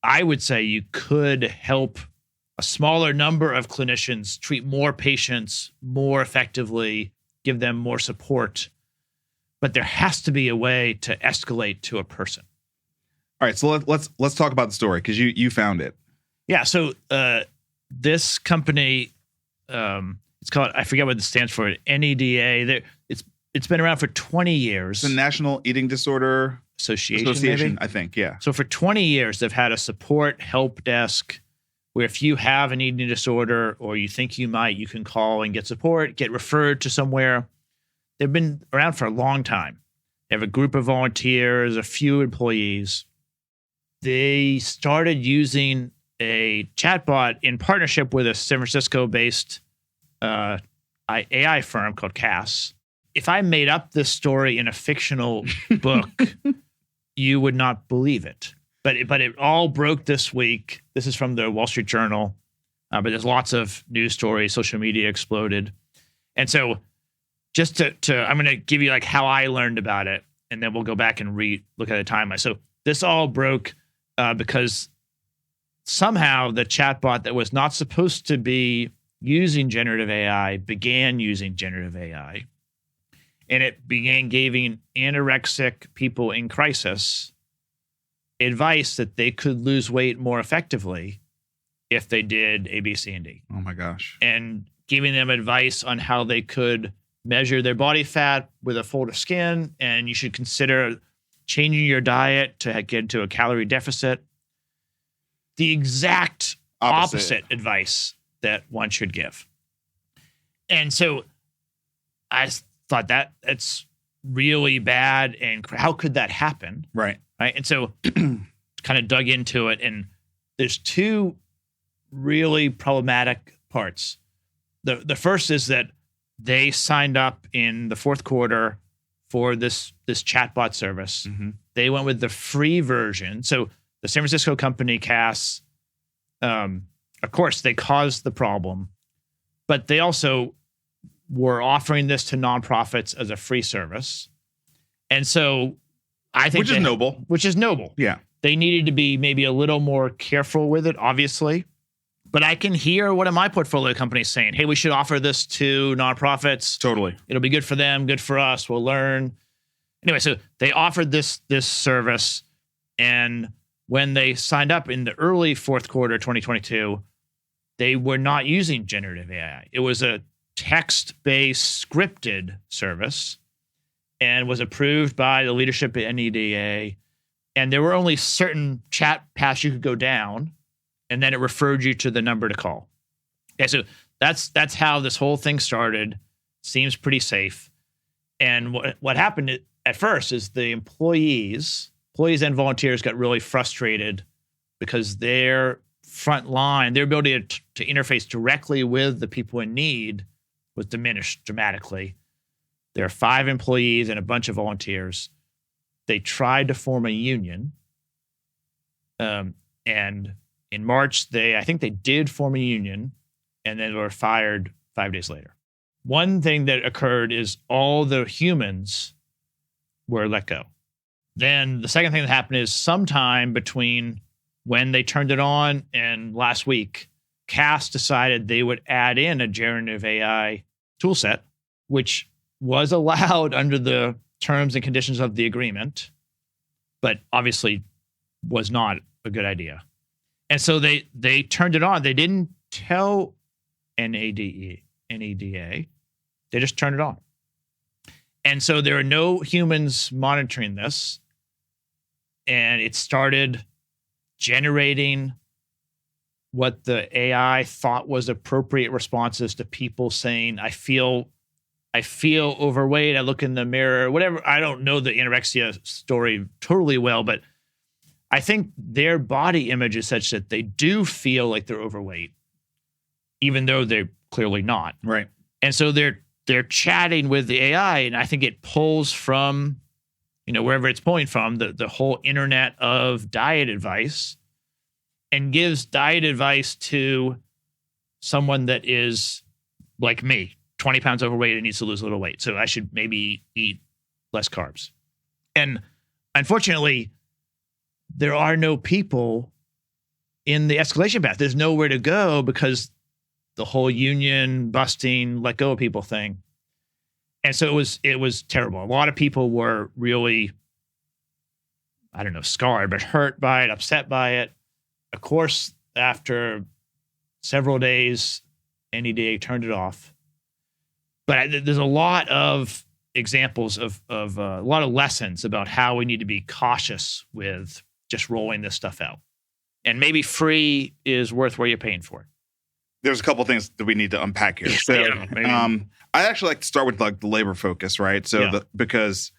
I would say you could help a smaller number of clinicians treat more patients more effectively, give them more support, but there has to be a way to escalate to a person. All right, so let's talk about the story because you found it. Yeah. So this company, it's called, I forget what it stands for, NEDA. It's been around for 20 years. It's the National Eating Disorder Association, maybe? I think. Yeah. So for 20 years, they've had a support help desk where if you have an eating disorder or you think you might, you can call and get support, get referred to somewhere. They've been around for a long time. They have a group of volunteers, a few employees. They started using a chatbot in partnership with a San Francisco-based AI firm called CAS. If I made up this story in a fictional book, you would not believe it. But it all broke this week. This is from the Wall Street Journal. But there's lots of news stories. Social media exploded. And so just to I'm going to give you like how I learned about it, and then we'll go back and look at the timeline. So this all broke because somehow the chatbot that was not supposed to be using generative AI began using generative AI. And it began giving anorexic people in crisis advice that they could lose weight more effectively if they did A, B, C, and D. Oh my gosh. And giving them advice on how they could measure their body fat with a fold of skin, and you should consider changing your diet to get into a calorie deficit. The exact opposite advice that one should give. And so I thought that's really bad, and how could that happen? Right. And so kind of dug into it, and there's two really problematic parts. The first is that they signed up in the fourth quarter for this chatbot service. Mm-hmm. They went with the free version. So the San Francisco company CAS, of course, they caused the problem, but they also were offering this to nonprofits as a free service. And so I think Which is noble. Yeah. They needed to be maybe a little more careful with it, obviously. But I can hear one of my portfolio companies saying, hey, we should offer this to nonprofits. Totally. It'll be good for them, good for us. We'll learn. Anyway, so they offered this service. And when they signed up in the early fourth quarter 2022, they were not using generative AI. It was a text-based scripted service and was approved by the leadership at NEDA. And there were only certain chat paths you could go down, and then it referred you to the number to call. Okay, so that's how this whole thing started. Seems pretty safe. And what happened at first is the employees and volunteers got really frustrated because their front line, their ability to interface directly with the people in need was diminished dramatically. There are 5 employees and a bunch of volunteers. They tried to form a union. And in March, I think they did form a union, and then were fired 5 days later. One thing that occurred is all the humans were let go. Then the second thing that happened is sometime between when they turned it on and last week, CAS decided they would add in a generative AI toolset, which was allowed under the terms and conditions of the agreement, but obviously was not a good idea. And so they turned it on. They didn't tell NEDA. They just turned it on. And so there are no humans monitoring this. And it started generating what the AI thought was appropriate responses to people saying, I feel overweight. I look in the mirror, whatever. I don't know the anorexia story totally well, but I think their body image is such that they do feel like they're overweight, even though they're clearly not. Right. And so they're chatting with the AI, and I think it pulls from, wherever it's pulling from, the whole internet of diet advice, and gives diet advice to someone that is like me, 20 pounds overweight and needs to lose a little weight. So I should maybe eat less carbs. And unfortunately, there are no people in the escalation path. There's nowhere to go because the whole union busting, let go of people thing. And so it was terrible. A lot of people were really, I don't know, scarred, but hurt by it, upset by it. Of course, after several days, NEDA turned it off. But there's a lot of examples of a lot of lessons about how we need to be cautious with just rolling this stuff out. And maybe free is worth what you're paying for it. There's a couple of things that we need to unpack here. So, I actually like to start with like the labor focus, right? So, because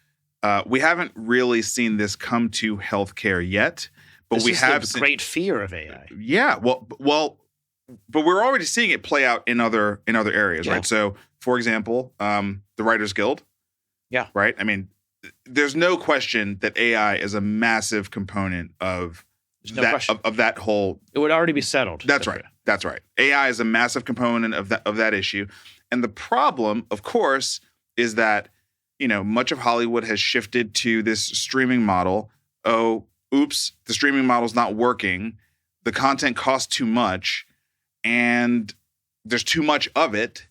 we haven't really seen this come to healthcare yet, but this we is have the great fear of AI. Yeah, well, but we're already seeing it play out in other areas, right? So, for example, the Writers Guild. Yeah. Right. I mean, there's no question that AI is a massive component of that whole. It would already be settled. That's right. That's right. AI is a massive component of that issue, and the problem, of course, is that much of Hollywood has shifted to this streaming model. Oh, oops, the streaming model's not working. The content costs too much, and there's too much of it.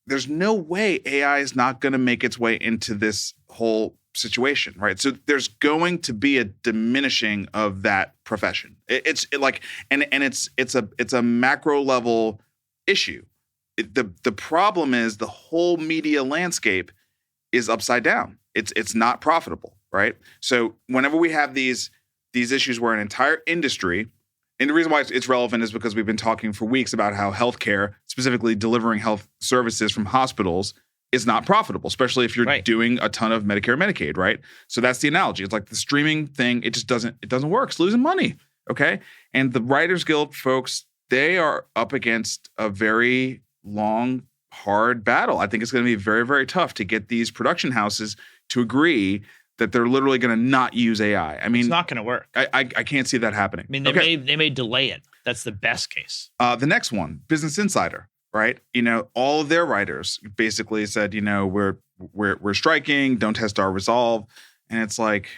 There's no way AI is not going to make its way into this whole situation, right? So there's going to be a diminishing of that profession. It's a macro level issue. The problem is the whole media landscape is upside down. It's not profitable, right? So whenever we have these issues where an entire industry. And the reason why it's relevant is because we've been talking for weeks about how healthcare, specifically delivering health services from hospitals, is not profitable, especially if you're doing a ton of Medicare and Medicaid, right? So that's the analogy. It's like the streaming thing, it just doesn't work. It's losing money, okay? And the Writers Guild folks, they are up against a very long, hard battle. I think it's going to be very, very tough to get these production houses to agree that they're literally going to not use AI. I mean, it's not going to work. I can't see that happening. I mean, they may delay it. That's the best case. The next one, Business Insider, right? All of their writers basically said, we're striking. Don't test our resolve, and it's like,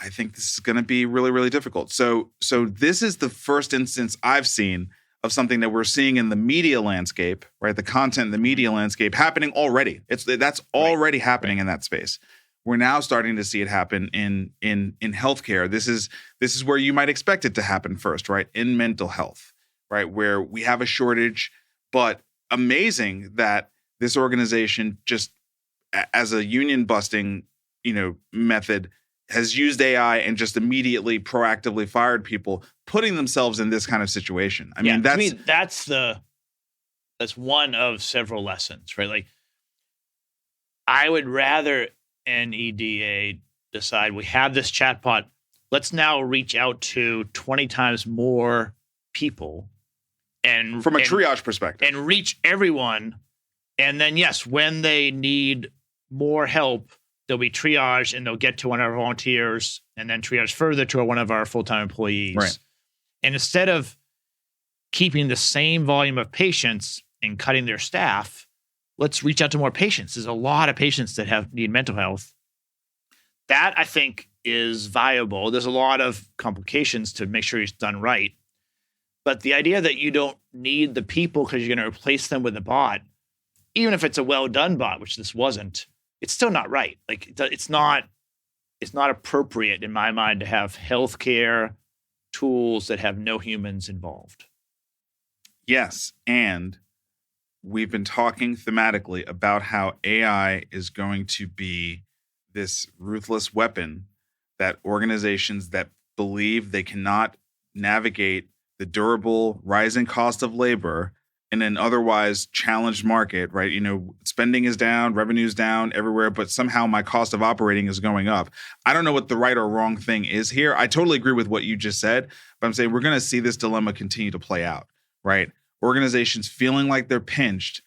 I think this is going to be really, really difficult. So this is the first instance I've seen of something that we're seeing in the media landscape, right? The content in the media landscape happening already. That's already happening in that space. We're now starting to see it happen in healthcare. This is where you might expect it to happen first, right? In mental health, right? Where we have a shortage, but amazing that this organization just as a union busting, method has used AI and just immediately proactively fired people, putting themselves in this kind of situation. I mean, that's one of several lessons, right? Like, I would rather NEDA decide we have this chatbot. Let's now reach out to 20 times more people and from a triage perspective and reach everyone. And then, yes, when they need more help, they'll be triaged and they'll get to one of our volunteers and then triage further to one of our full-time employees. Right. And instead of keeping the same volume of patients and cutting their staff, let's reach out to more patients. There's a lot of patients that need mental health. That, I think, is viable. There's a lot of complications to make sure it's done right. But the idea that you don't need the people because you're going to replace them with a bot, even if it's a well-done bot, which this wasn't, it's still not right. Like, it's not appropriate in my mind to have healthcare tools that have no humans involved. Yes, and we've been talking thematically about how AI is going to be this ruthless weapon that organizations that believe they cannot navigate the durable rising cost of labor in an otherwise challenged market, right? Spending is down, revenue's down everywhere, but somehow my cost of operating is going up. I don't know what the right or wrong thing is here. I totally agree with what you just said, but I'm saying we're going to see this dilemma continue to play out, right? Organizations feeling like they're pinched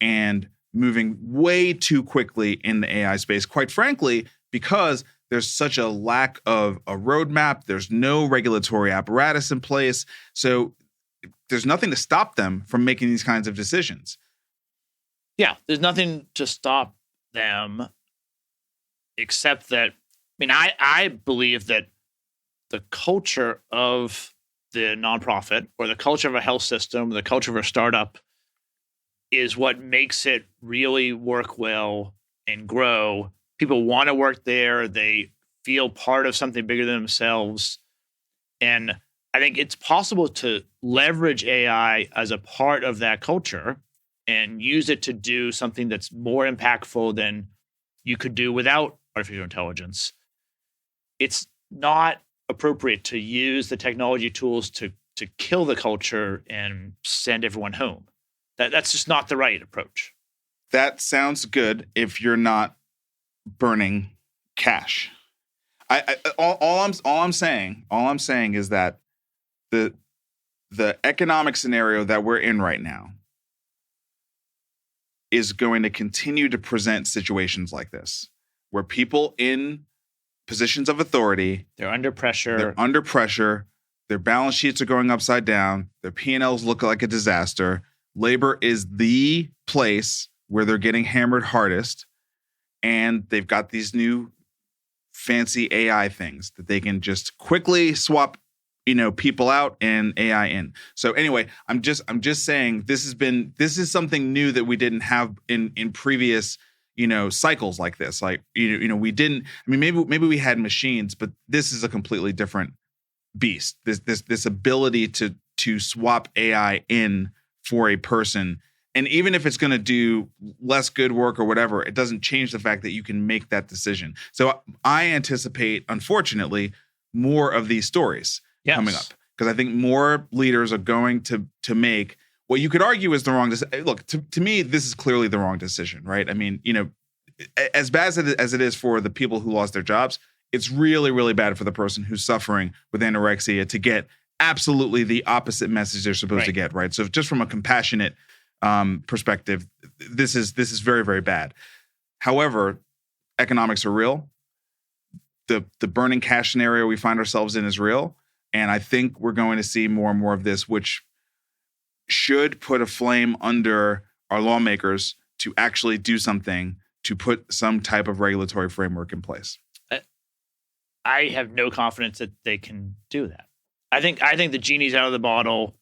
and moving way too quickly in the AI space, quite frankly, because there's such a lack of a roadmap. There's no regulatory apparatus in place. So there's nothing to stop them from making these kinds of decisions. Yeah, there's nothing to stop them except that, I believe that the culture of the nonprofit or the culture of a health system, the culture of a startup is what makes it really work well and grow. People want to work there. They feel part of something bigger than themselves. And I think it's possible to leverage AI as a part of that culture and use it to do something that's more impactful than you could do without artificial intelligence. It's not appropriate to use the technology tools to kill the culture and send everyone home. That's just not the right approach. That sounds good if you're not burning cash. All I'm saying is that the economic scenario that we're in right now is going to continue to present situations like this, where people in positions of authority, they're under pressure. Their balance sheets are going upside down. Their P&Ls look like a disaster. Labor is the place where they're getting hammered hardest. And they've got these new fancy AI things that they can just quickly swap, people out and AI in. So anyway, I'm just saying this is something new that we didn't have in previous, cycles like this. Like, we didn't, maybe we had machines, but this is a completely different beast. This ability to swap AI in for a person. And even if it's going to do less good work or whatever, it doesn't change the fact that you can make that decision. So I anticipate, unfortunately, more of these stories coming up, because I think more leaders are going to make what you could argue is the wrong decision. Look, to me, this is clearly the wrong decision, right? I mean, as bad as it is for the people who lost their jobs, it's really, really bad for the person who's suffering with anorexia to get absolutely the opposite message they're supposed to get, right? So just from a compassionate perspective, this is very, very bad. However, economics are real. The burning cash scenario we find ourselves in is real. And I think we're going to see more and more of this, which should put a flame under our lawmakers to actually do something to put some type of regulatory framework in place. I have no confidence that they can do that. I think the genie's out of the bottle,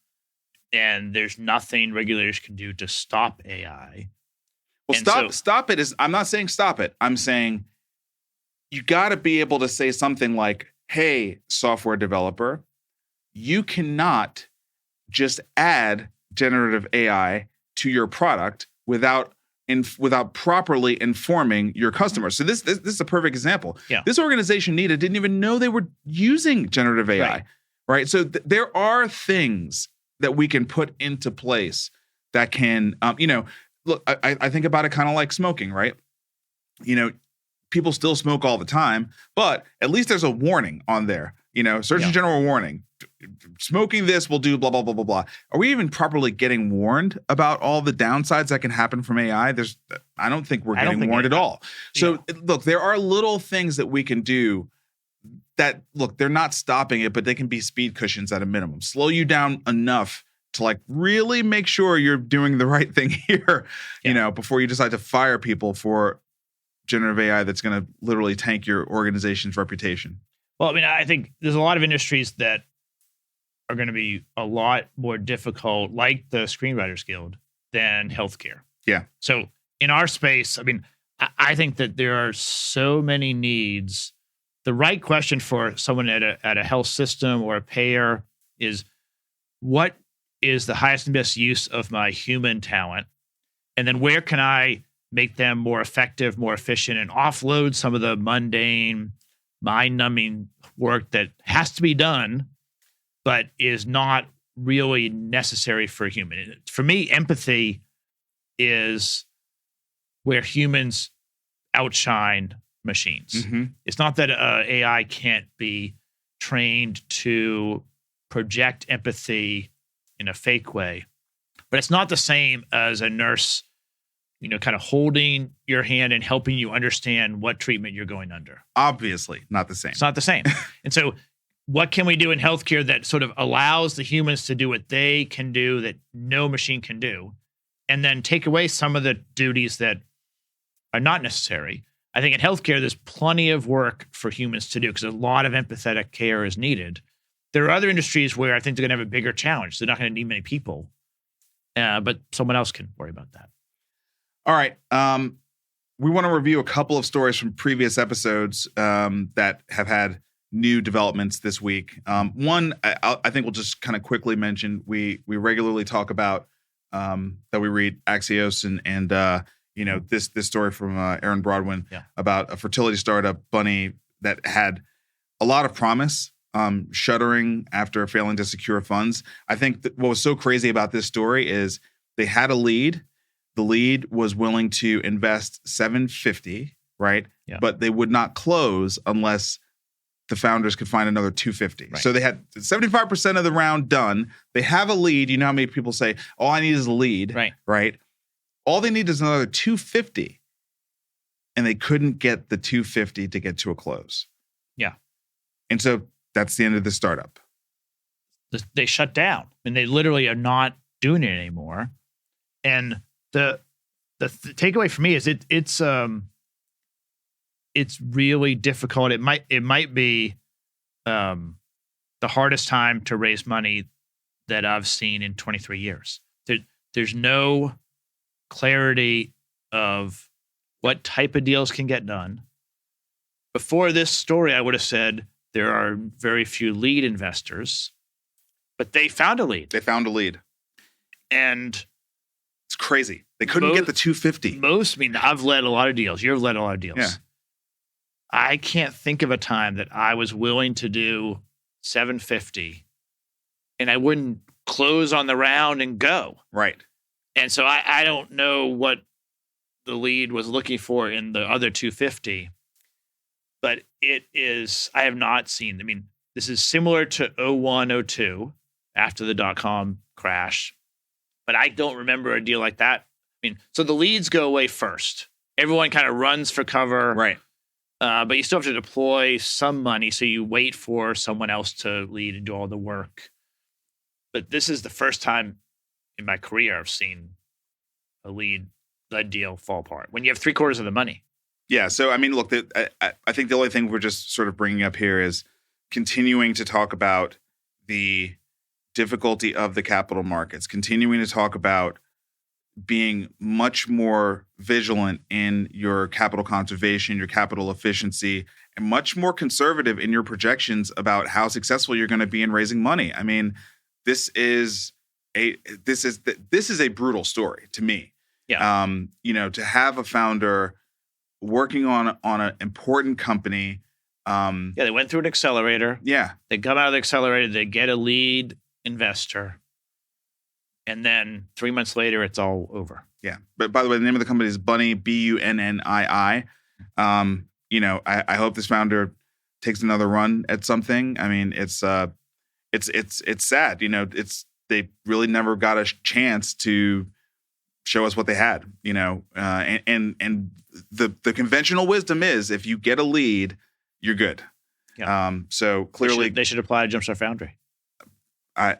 and there's nothing regulators can do to stop AI. Well, stop it is, I'm not saying stop it. I'm saying you got to be able to say something like, hey, software developer, you cannot just add generative AI to your product without properly informing your customers. So this is a perfect example. Yeah. This organization, NEDA, didn't even know they were using generative AI, right? So there are things that we can put into place that can, look, I think about it kind of like smoking, right? People still smoke all the time, but at least there's a warning on there, Surgeon General warning. Smoking this will do blah, blah, blah, blah, blah. Are we even properly getting warned about all the downsides that can happen from AI? I don't think we're getting warned at all. So look, there are little things that we can do that, look, they're not stopping it, but they can be speed cushions at a minimum. Slow you down enough to really make sure you're doing the right thing here, before you decide to fire people for generative AI that's going to literally tank your organization's reputation. Well, I think there's a lot of industries that are going to be a lot more difficult, like the Screenwriters Guild, than healthcare. Yeah. So in our space, I think that there are so many needs. The right question for someone at a health system or a payer is, what is the highest and best use of my human talent? And then where can I make them more effective, more efficient, and offload some of the mundane, mind-numbing work that has to be done, but is not really necessary for a human. For me, empathy is where humans outshine machines. Mm-hmm. It's not that AI can't be trained to project empathy in a fake way, but it's not the same as a nurse, kind of holding your hand and helping you understand what treatment you're going under. Obviously, not the same. It's not the same. And so what can we do in healthcare that sort of allows the humans to do what they can do that no machine can do, and then take away some of the duties that are not necessary? I think in healthcare, there's plenty of work for humans to do because a lot of empathetic care is needed. There are other industries where I think they're going to have a bigger challenge. They're not going to need many people, but someone else can worry about that. All right. we want to review a couple of stories from previous episodes that have had new developments this week. One, I think we'll just kind of quickly mention. We regularly talk about that we read Axios and this story from Aaron Broadwin about a fertility startup, Bunny, that had a lot of promise, shuttering after failing to secure funds. I think that what was so crazy about this story is they had a lead. The lead was willing to invest $750, right? Yeah. But they would not close unless the founders could find another $250. Right. So they had 75% of the round done. They have a lead. You know how many people say, all I need is a lead, right? All they need is another $250. And they couldn't get the $250 to get to a close. Yeah. And so that's the end of the startup. They shut down, and they literally are not doing it anymore. And the takeaway for me is it's really difficult. It might be the hardest time to raise money that I've seen in 23 years. There's no clarity of what type of deals can get done. Before this story, I would have said there are very few lead investors, but they found a lead. And it's crazy. They couldn't get the $250. I've led a lot of deals. You've led a lot of deals. Yeah. I can't think of a time that I was willing to do $750 and I wouldn't close on the round and go. Right. And so I don't know what the lead was looking for in the other $250, but it is, I have not seen, this is similar to 01, 02 after the dot-com crash, but I don't remember a deal like that. So the leads go away first. Everyone kind of runs for cover. Right. But you still have to deploy some money, so you wait for someone else to lead and do all the work. But this is the first time in my career I've seen a lead deal fall apart when you have 3/4 of the money. Yeah. So, look, I think the only thing we're just sort of bringing up here is continuing to talk about the difficulty of the capital markets, continuing to talk about being much more vigilant in your capital conservation, your capital efficiency, and much more conservative in your projections about how successful you're going to be in raising money. This is a brutal story to me. Yeah. To have a founder working on an important company. They went through an accelerator. Yeah. They come out of the accelerator, they get a lead investor. And then 3 months later, it's all over. Yeah. But by the way, the name of the company is Bunny, Bunnii. I hope this founder takes another run at something. It's sad. They really never got a chance to show us what they had. And the conventional wisdom is if you get a lead, you're good. Yeah. So clearly they should apply to Jumpstart Foundry.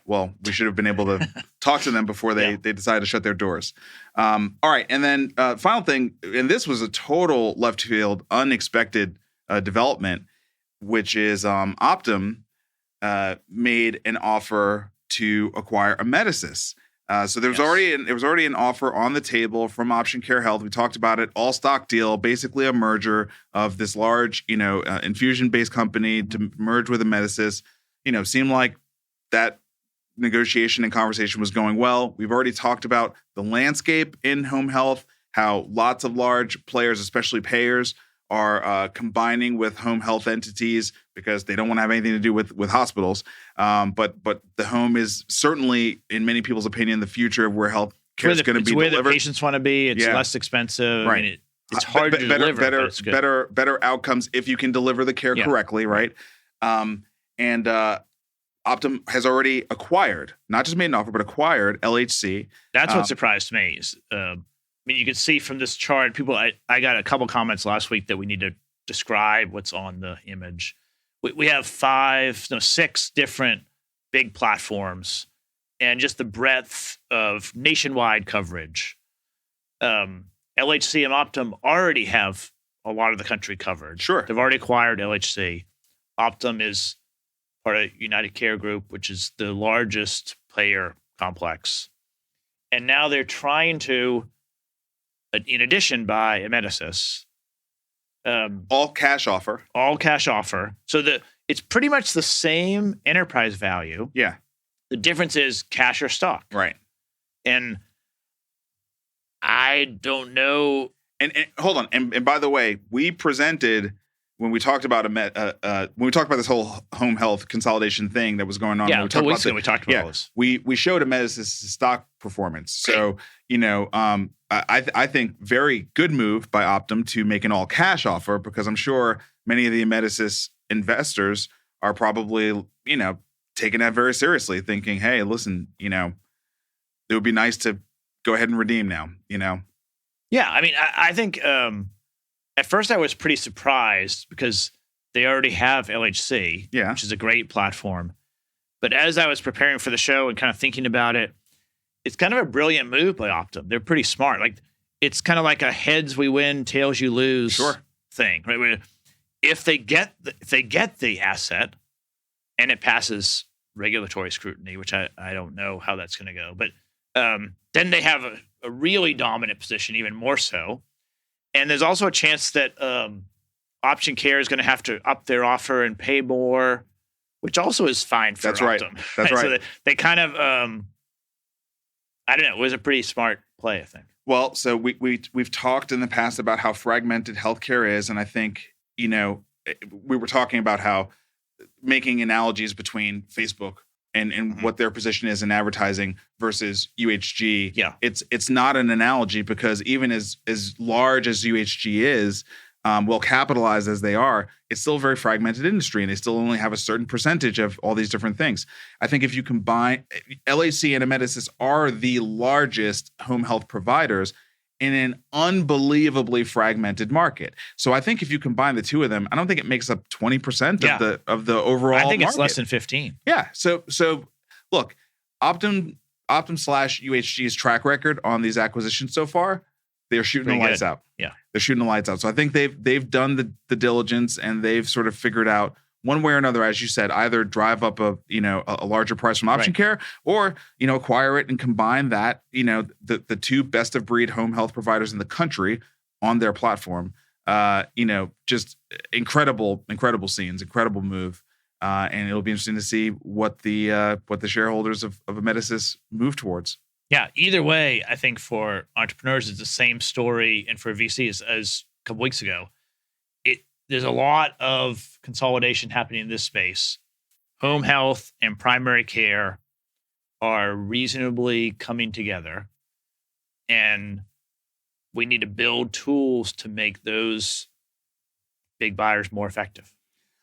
We should have been able to talk to them before they decided to shut their doors. All right. And then final thing, and this was a total left field, unexpected development, which is Optum made an offer to acquire Amedisys. So there was already an offer on the table from Option Care Health. We talked about it, all stock deal, basically a merger of this large, infusion-based company to merge with Amedisys. Seemed like that negotiation and conversation was going well. We've already talked about the landscape in home health, how lots of large players, especially payers, are combining with home health entities because they don't want to have anything to do with hospitals. But the home is certainly, in many people's opinion, the future of where health care is going to be delivered. It's where the patients want to be. It's less expensive. Right. It's hard to deliver. But it's good. Better outcomes if you can deliver the care correctly, right? And Optum has already acquired, not just made an offer, but acquired LHC. That's what surprised me. You can see from this chart, people, I got a couple comments last week that we need to describe what's on the image. We have 6 different big platforms and just the breadth of nationwide coverage. LHC and Optum already have a lot of the country covered. Sure. They've already acquired LHC. Optum is part of United Care Group, which is the largest payer complex. And now they're trying to in addition by Amedisys. All cash offer. All cash offer. So it's pretty much the same enterprise value. Yeah. The difference is cash or stock. Right. And I don't know. And hold on. And by the way, we presented when we talked about this whole home health consolidation thing that was going on. Yeah, 2 weeks ago we talked about all this. We showed Amedisys' stock performance. So I think very good move by Optum to make an all cash offer, because I'm sure many of the Amedisys investors are probably taking that very seriously, thinking, hey, listen, it would be nice to go ahead and redeem now. Yeah, I mean, I think. At first, I was pretty surprised because they already have LHC, which is a great platform. But as I was preparing for the show and kind of thinking about it, it's kind of a brilliant move by Optum. They're pretty smart. Like, it's kind of like a heads we win, tails you lose thing. Right? If they get the asset and it passes regulatory scrutiny, which I don't know how that's going to go, but then they have a really dominant position, even more so. And there's also a chance that Option Care is going to have to up their offer and pay more, which also is fine for Optum. That's right. So they kind of, I don't know, it was a pretty smart play, I think. Well, so we've talked in the past about how fragmented healthcare is, and I think we were talking about how making analogies between Facebook and what their position is in advertising versus UHG. Yeah. It's not an analogy, because even as large as UHG is, well capitalized as they are, it's still a very fragmented industry, and they still only have a certain percentage of all these different things. I think if you combine, LHC and Amedisys are the largest home health providers in an unbelievably fragmented market. So I think if you combine the two of them, I don't think it makes up 20% of the overall I think market. it's less than 15. Yeah. So look, Optum / UHG's track record on these acquisitions so far, they're shooting the lights out. Yeah. They're shooting the lights out. So I think they've done the diligence, and they've sort of figured out one way or another, as you said, either drive up a larger price from Option Care, or acquire it and combine that, the two best of breed home health providers in the country on their platform. Just incredible scenes, incredible move, and it'll be interesting to see what the shareholders of Amedisys move towards. Yeah, either way, I think for entrepreneurs, it's the same story, and for VCs as a couple weeks ago. There's a lot of consolidation happening in this space. Home health and primary care are reasonably coming together, and we need to build tools to make those big buyers more effective.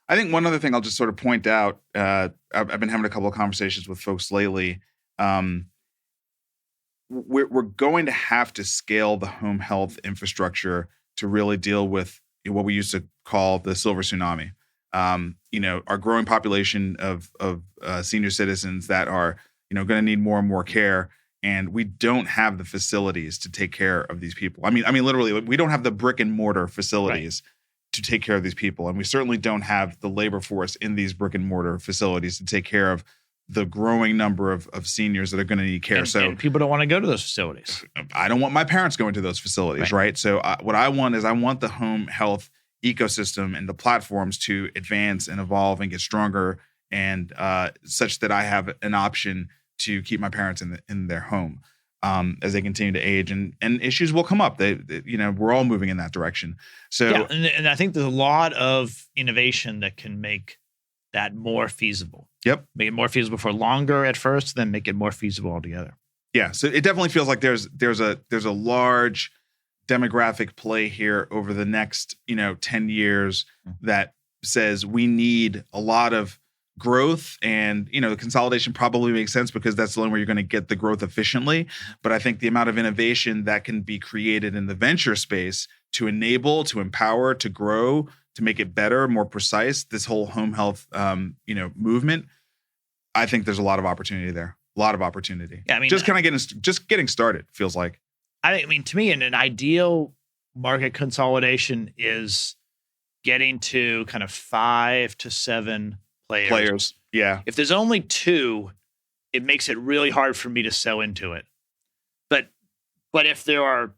I think one other thing I'll just sort of point out, I've been having a couple of conversations with folks lately. We're going to have to scale the home health infrastructure to really deal with what we used to call the silver tsunami. Our growing population of senior citizens that are, going to need more and more care, and we don't have the facilities to take care of these people. I mean, literally, we don't have the brick and mortar facilities to take care of these people, and we certainly don't have the labor force in these brick and mortar facilities to take care of the growing number of seniors that are going to need care. And people don't want to go to those facilities. I don't want my parents going to those facilities, right? So what I want is the home health ecosystem and the platforms to advance and evolve and get stronger, and such that I have an option to keep my parents in their home as they continue to age, and issues will come up. We're all moving in that direction. So and I think there's a lot of innovation that can make that more feasible. Yep. Make it more feasible for longer at first, then make it more feasible altogether. Yeah. So it definitely feels like there's a large demographic play here over the next 10 years that says we need a lot of growth, and the consolidation probably makes sense because that's the only way you're going to get the growth efficiently. But I think the amount of innovation that can be created in the venture space to enable, to empower, to grow, to make it better, more precise, this whole home health movement, I think there's a lot of opportunity there. A lot of opportunity. Yeah, I mean, just getting started feels like. I mean, to me, an ideal market consolidation is getting to kind of 5 to 7 players. Yeah. If there's only 2, it makes it really hard for me to sell into it. But if there are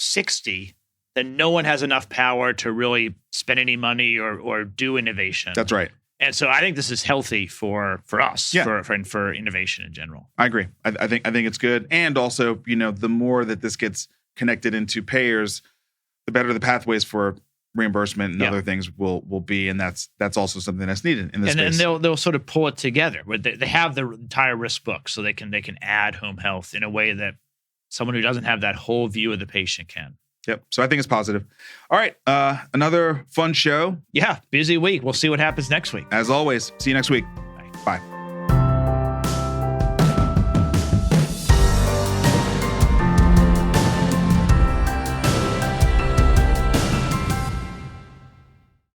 60, then no one has enough power to really spend any money or do innovation. That's right. And so I think this is healthy for us, Yeah. for innovation in general. I agree. I think it's good. And also, the more that this gets connected into payers, the better the pathways for reimbursement and other things will be. And that's also something that's needed in this space. And they'll sort of pull it together where they have the entire risk book, so they can add home health in a way that someone who doesn't have that whole view of the patient can. Yep. So I think it's positive. All right. Another fun show. Yeah. Busy week. We'll see what happens next week. As always, see you next week. Bye. Bye.